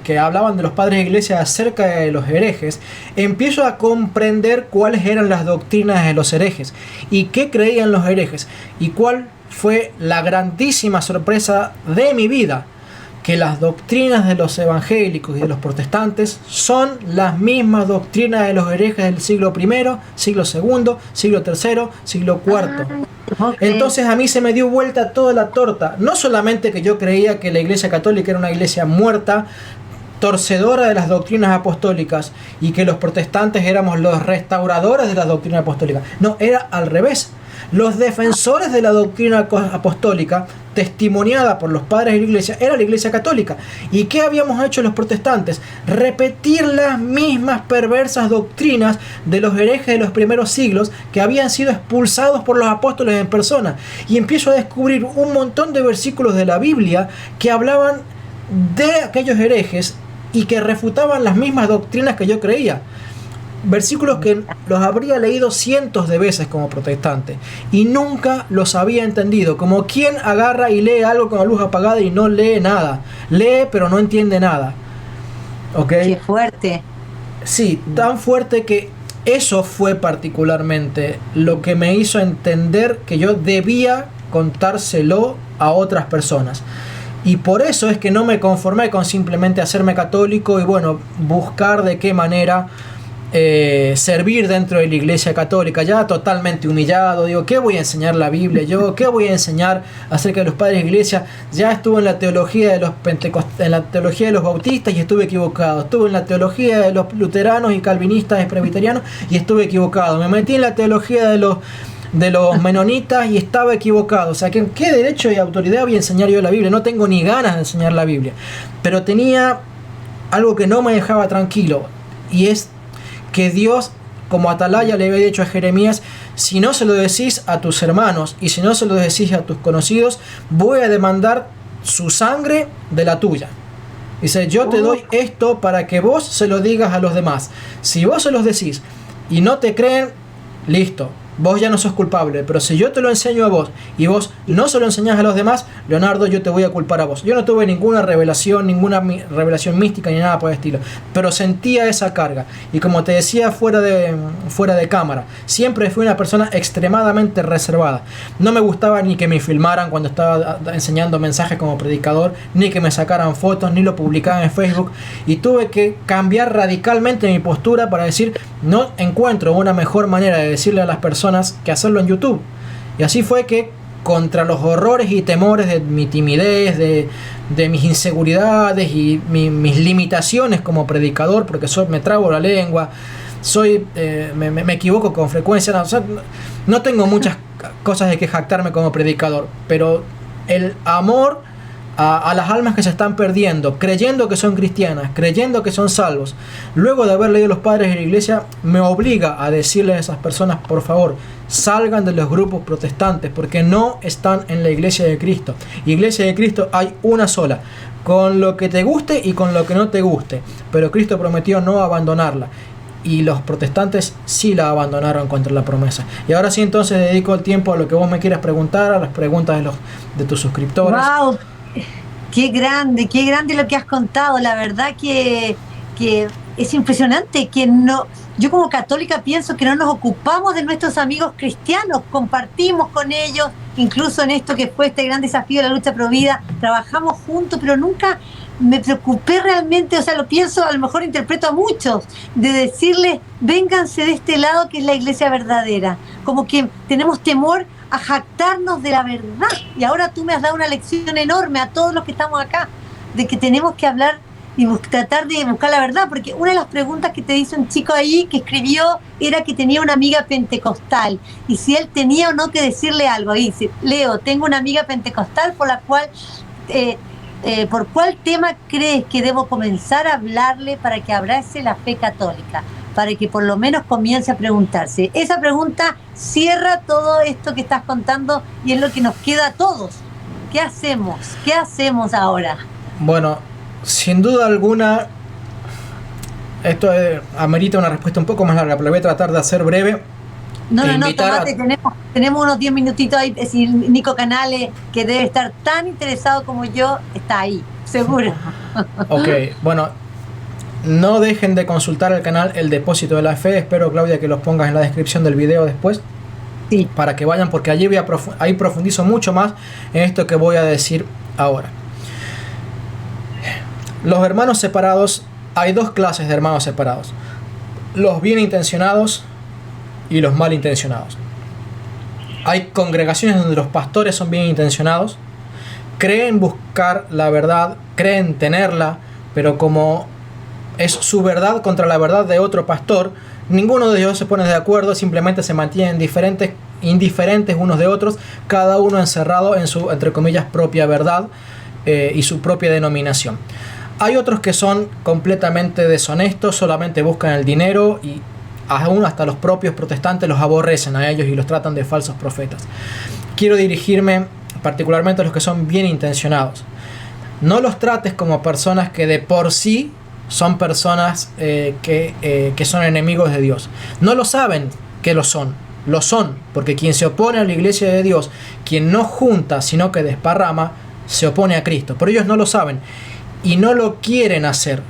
que hablaban de los padres de iglesia acerca de los herejes, empiezo a comprender cuáles eran las doctrinas de los herejes y qué creían los herejes y cuál fue la grandísima sorpresa de mi vida, que las doctrinas de los evangélicos y de los protestantes son las mismas doctrinas de los herejes del siglo I, siglo II, siglo III, siglo IV. Ok. Entonces a mí se me dio vuelta toda la torta. No solamente que yo creía que la Iglesia Católica era una iglesia muerta, torcedora de las doctrinas apostólicas, y que los protestantes éramos los restauradores de la doctrina apostólica. No, era al revés. Los defensores de la doctrina apostólica, testimoniada por los padres de la iglesia, era la Iglesia Católica. ¿Y qué habíamos hecho los protestantes? Repetir las mismas perversas doctrinas de los herejes de los primeros siglos que habían sido expulsados por los apóstoles en persona. Y empiezo a descubrir un montón de versículos de la Biblia que hablaban de aquellos herejes y que refutaban las mismas doctrinas que yo creía. Versículos que los habría leído cientos de veces como protestante y nunca los había entendido. Como quien agarra y lee algo con la luz apagada y no lee nada. Lee pero no entiende nada. ¿Ok? Qué fuerte. Sí, tan fuerte que eso fue particularmente lo que me hizo entender que yo debía contárselo a otras personas. Y por eso es que no me conformé con simplemente hacerme católico y bueno, buscar de qué manera servir dentro de la Iglesia Católica, ya totalmente humillado. Digo, ¿qué voy a enseñar la Biblia yo? ¿Qué voy a enseñar acerca de los padres de iglesia? Ya estuve en la teología de los en la teología de los bautistas y estuve equivocado. Estuve en la teología de los luteranos y calvinistas y presbiterianos y estuve equivocado. Me metí en la teología de los menonitas y estaba equivocado. O sea, ¿qué derecho y autoridad voy a enseñar yo la Biblia? No tengo ni ganas de enseñar la Biblia. Pero tenía algo que no me dejaba tranquilo, y es que Dios, como Atalaya le había dicho a Jeremías, si no se lo decís a tus hermanos y si no se lo decís a tus conocidos, voy a demandar su sangre de la tuya. Dice, yo te doy esto para que vos se lo digas a los demás. Si vos se los decís y no te creen, listo, vos ya no sos culpable. Pero si yo te lo enseño a vos y vos no se lo enseñás a los demás, Leonardo, yo te voy a culpar a vos. Yo no tuve ninguna revelación mística ni nada por el estilo, pero sentía esa carga. Y como te decía fuera de cámara, siempre fui una persona extremadamente reservada. No me gustaba ni que me filmaran cuando estaba enseñando mensajes como predicador, ni que me sacaran fotos, ni lo publicaban en Facebook. Y tuve que cambiar radicalmente mi postura para decir, no encuentro una mejor manera de decirle a las personas que hacerlo en YouTube. Y así fue que, contra los horrores y temores de mi timidez, de mis inseguridades y mis limitaciones como predicador, porque me trabo la lengua, me equivoco con frecuencia, o sea, no tengo muchas cosas de que jactarme como predicador, pero el amor a las almas que se están perdiendo, creyendo que son cristianas, creyendo que son salvos, luego de haber leído los padres de la iglesia, me obliga a decirles a esas personas, por favor, salgan de los grupos protestantes, porque no están en la iglesia de Cristo. Iglesia de Cristo hay una sola, con lo que te guste y con lo que no te guste, pero Cristo prometió no abandonarla. Y los protestantes sí la abandonaron contra la promesa. Y ahora sí, entonces dedico el tiempo a lo que vos me quieras preguntar, a las preguntas de tus suscriptores. ¡Wow! Qué grande lo que has contado. La verdad que es impresionante que no. Yo como católica pienso que no nos ocupamos de nuestros amigos cristianos, compartimos con ellos, incluso en esto que fue este gran desafío de la lucha pro vida, trabajamos juntos, pero nunca me preocupé realmente, o sea, lo pienso, a lo mejor interpreto a muchos, de decirles, vénganse de este lado que es la iglesia verdadera. Como que tenemos temor a jactarnos de la verdad. Y ahora tú me has dado una lección enorme a todos los que estamos acá, de que tenemos que hablar y tratar de buscar la verdad, porque una de las preguntas que te hizo un chico ahí que escribió era que tenía una amiga pentecostal y si él tenía o no que decirle algo. Ahí dice, Leo, tengo una amiga pentecostal por la cual ¿por cuál tema crees que debo comenzar a hablarle para que abrace la fe católica? Para que por lo menos comience a preguntarse. Esa pregunta cierra todo esto que estás contando y es lo que nos queda a todos. ¿Qué hacemos? ¿Qué hacemos ahora? Bueno, sin duda alguna, esto amerita una respuesta un poco más larga, pero voy a tratar de hacer breve. No, tomate, tenemos unos 10 minutitos ahí. Es decir, Nico Canale, que debe estar tan interesado como yo, está ahí, seguro. Ok, bueno, no dejen de consultar el canal El Depósito de la Fe. Espero, Claudia, que los pongas en la descripción del video después. Sí. Para que vayan, porque allí ahí profundizo mucho más en esto que voy a decir ahora. Los hermanos separados, hay dos clases de hermanos separados: los bien intencionados y los mal intencionados. Hay congregaciones donde los pastores son bien intencionados, creen buscar la verdad, creen tenerla, pero como es su verdad contra la verdad de otro pastor, ninguno de ellos se pone de acuerdo, simplemente se mantienen indiferentes unos de otros, cada uno encerrado en su, entre comillas, propia verdad y su propia denominación. Hay otros que son completamente deshonestos, solamente buscan el dinero, y aún hasta los propios protestantes los aborrecen a ellos y los tratan de falsos profetas. Quiero dirigirme particularmente a los que son bien intencionados. No los trates como personas que de por sí son personas que son enemigos de Dios. No lo saben que lo son, porque quien se opone a la iglesia de Dios, quien no junta sino que desparrama, se opone a Cristo. Pero ellos no lo saben y no lo quieren hacer.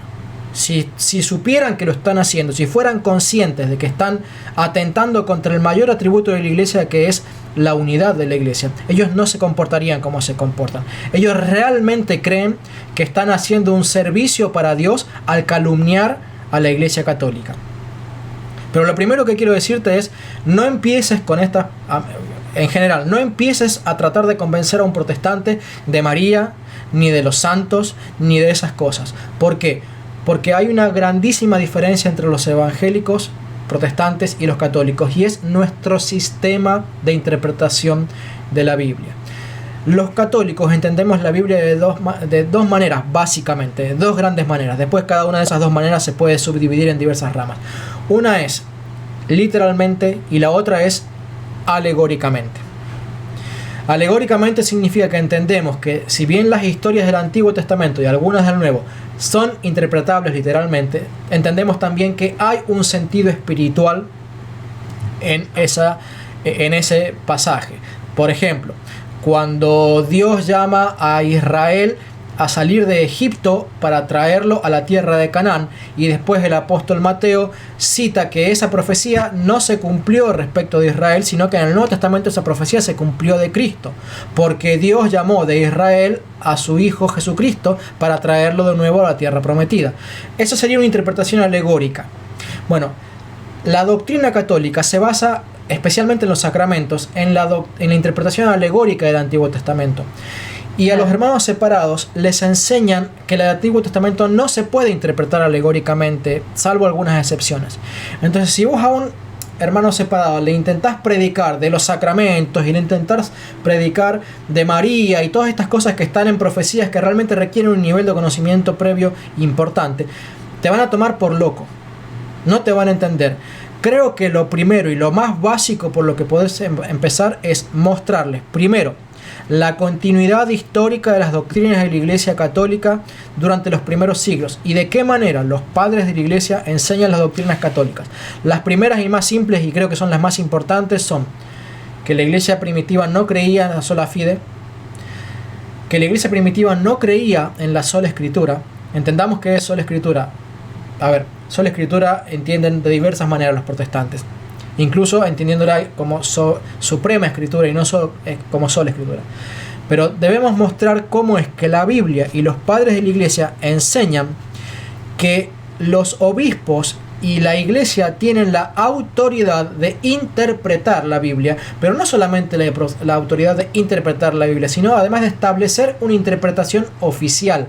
Si supieran que lo están haciendo, si fueran conscientes de que están atentando contra el mayor atributo de la iglesia, que es la unidad de la iglesia, ellos no se comportarían como se comportan. Ellos realmente creen que están haciendo un servicio para Dios al calumniar a la iglesia católica. Pero lo primero que quiero decirte es: no empieces con estas, en general, no empieces a tratar de convencer a un protestante de María, ni de los santos, ni de esas cosas. ¿Por qué? Porque hay una grandísima diferencia entre los evangélicos protestantes y los católicos, y es nuestro sistema de interpretación de la Biblia. Los católicos entendemos la Biblia de dos maneras, básicamente, dos grandes maneras. Después cada una de esas dos maneras se puede subdividir en diversas ramas. Una es literalmente y la otra es alegóricamente. Alegóricamente significa que entendemos que si bien las historias del Antiguo Testamento y algunas del Nuevo son interpretables literalmente, entendemos también que hay un sentido espiritual en ese pasaje. Por ejemplo, cuando Dios llama a Israel a salir de Egipto para traerlo a la tierra de Canaán, y después el apóstol Mateo cita que esa profecía no se cumplió respecto de Israel, sino que en el Nuevo Testamento esa profecía se cumplió de Cristo, porque Dios llamó de Israel a su Hijo Jesucristo para traerlo de nuevo a la tierra prometida. Eso sería una interpretación alegórica. Bueno, la doctrina católica se basa especialmente en los sacramentos, en la interpretación alegórica del Antiguo Testamento. Y a los hermanos separados les enseñan que el Antiguo Testamento no se puede interpretar alegóricamente, salvo algunas excepciones. Entonces, si vos a un hermano separado le intentás predicar de los sacramentos y le intentás predicar de María y todas estas cosas que están en profecías que realmente requieren un nivel de conocimiento previo importante, te van a tomar por loco. No te van a entender. Creo que lo primero y lo más básico por lo que podés empezar es mostrarles, primero, la continuidad histórica de las doctrinas de la Iglesia Católica durante los primeros siglos y de qué manera los padres de la Iglesia enseñan las doctrinas católicas. Las primeras y más simples, y creo que son las más importantes, son que la Iglesia primitiva no creía en la sola fide, que la Iglesia primitiva no creía en la sola Escritura. Entendamos qué es sola Escritura. A ver, sola Escritura entienden de diversas maneras los protestantes, incluso entendiéndola como suprema Escritura y no como sola Escritura. Pero debemos mostrar cómo es que la Biblia y los padres de la Iglesia enseñan que los obispos y la Iglesia tienen la autoridad de interpretar la Biblia, pero no solamente la autoridad de interpretar la Biblia, sino además de establecer una interpretación oficial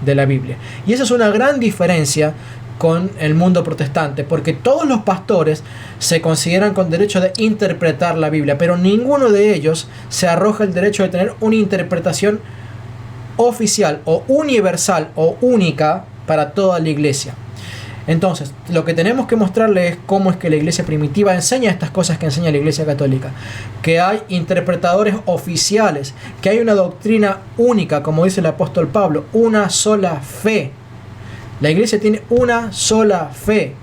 de la Biblia. Y esa es una gran diferencia con el mundo protestante, porque todos los pastores se consideran con derecho de interpretar la Biblia, pero ninguno de ellos se arroja el derecho de tener una interpretación oficial o universal o única para toda la iglesia. Entonces, lo que tenemos que mostrarle es cómo es que la iglesia primitiva enseña estas cosas que enseña la iglesia católica. Que hay interpretadores oficiales, que hay una doctrina única, como dice el apóstol Pablo, una sola fe. La iglesia tiene una sola fe.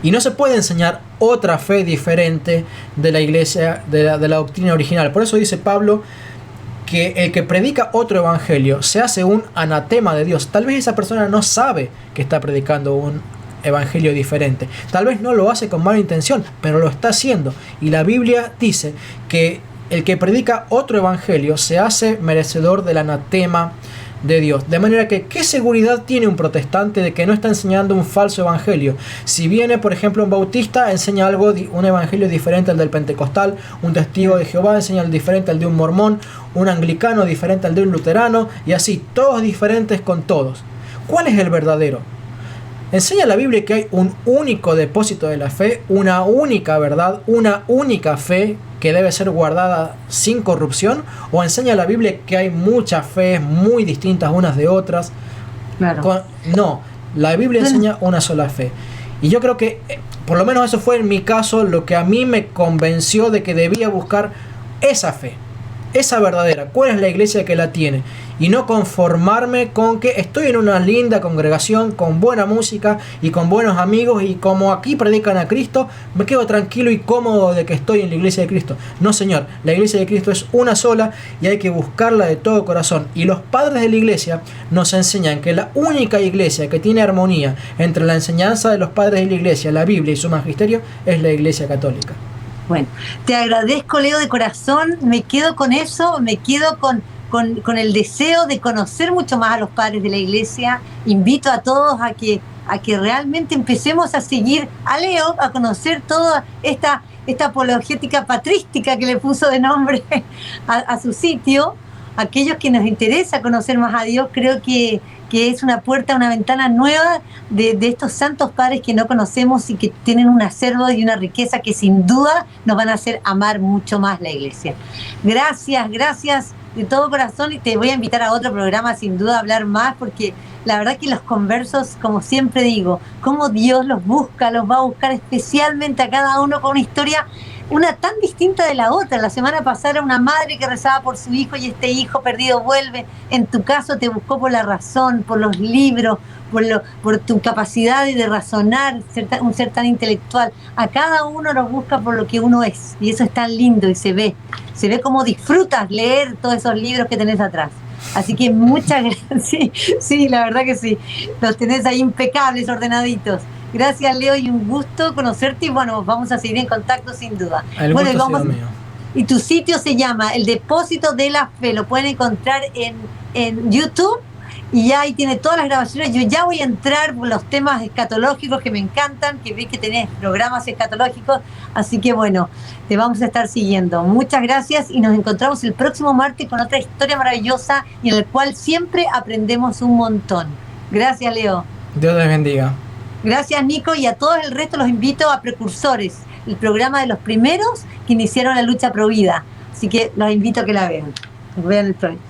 Y no se puede enseñar otra fe diferente de la iglesia, de la doctrina original. Por eso dice Pablo que el que predica otro evangelio se hace un anatema de Dios. Tal vez esa persona no sabe que está predicando un evangelio diferente. Tal vez no lo hace con mala intención, pero lo está haciendo. Y la Biblia dice que el que predica otro evangelio se hace merecedor del anatema de Dios. De manera que, ¿qué seguridad tiene un protestante de que no está enseñando un falso evangelio? Si viene, por ejemplo, un bautista, enseña un evangelio diferente al del pentecostal, un testigo de Jehová enseña el diferente al de un mormón, un anglicano diferente al de un luterano, y así, todos diferentes con todos. ¿Cuál es el verdadero? ¿Enseña la Biblia que hay un único depósito de la fe, una única verdad, una única fe que debe ser guardada sin corrupción? ¿O enseña la Biblia que hay muchas fees muy distintas unas de otras? Claro. No, la Biblia enseña una sola fe. Y yo creo que, por lo menos eso fue en mi caso, lo que a mí me convenció de que debía buscar esa fe, esa verdadera. ¿Cuál es la iglesia que la tiene? Y no conformarme con que estoy en una linda congregación con buena música y con buenos amigos, y como aquí predican a Cristo, me quedo tranquilo y cómodo de que estoy en la iglesia de Cristo. No, señor, la iglesia de Cristo es una sola y hay que buscarla de todo corazón. Y los padres de la iglesia nos enseñan que la única iglesia que tiene armonía entre la enseñanza de los padres de la iglesia, la Biblia y su magisterio, es la iglesia católica. Bueno, te agradezco, Leo, de corazón. Me quedo con eso, me quedo con el deseo de conocer mucho más a los padres de la iglesia. Invito a todos a que realmente empecemos a seguir a Leo, a conocer toda esta apologética patrística que le puso de nombre a su sitio. Aquellos que nos interesa conocer más a Dios, creo que es una puerta, una ventana nueva de estos santos padres que no conocemos y que tienen un acervo y una riqueza que sin duda nos van a hacer amar mucho más la iglesia. Gracias de todo corazón, y te voy a invitar a otro programa sin duda a hablar más, porque la verdad que los conversos, como siempre digo, cómo Dios los busca, los va a buscar especialmente a cada uno con una historia, una tan distinta de la otra. La semana pasada era una madre que rezaba por su hijo y este hijo perdido vuelve. En tu caso te buscó por la razón, por los libros, por tu capacidad de razonar, un ser tan intelectual. A cada uno nos busca por lo que uno es, y eso es tan lindo y se ve cómo disfrutas leer todos esos libros que tenés atrás. Así que muchas gracias. Sí, la verdad que sí, los tenés ahí impecables, ordenaditos. Gracias, Leo, y un gusto conocerte, y bueno, vamos a seguir en contacto sin duda. Bueno, mío. Y tu sitio se llama El Depósito de la Fe, lo pueden encontrar en YouTube, y ya ahí tiene todas las grabaciones. Yo ya voy a entrar por los temas escatológicos que me encantan, que vi que tenés programas escatológicos, así que bueno, te vamos a estar siguiendo. Muchas gracias, y nos encontramos el próximo martes con otra historia maravillosa y en la cual siempre aprendemos un montón. Gracias, Leo. Dios les bendiga. Gracias, Nico, y a todos el resto los invito a Precursores, el programa de los primeros que iniciaron la lucha pro vida. Así que los invito a que la vean. Nos vemos el próximo.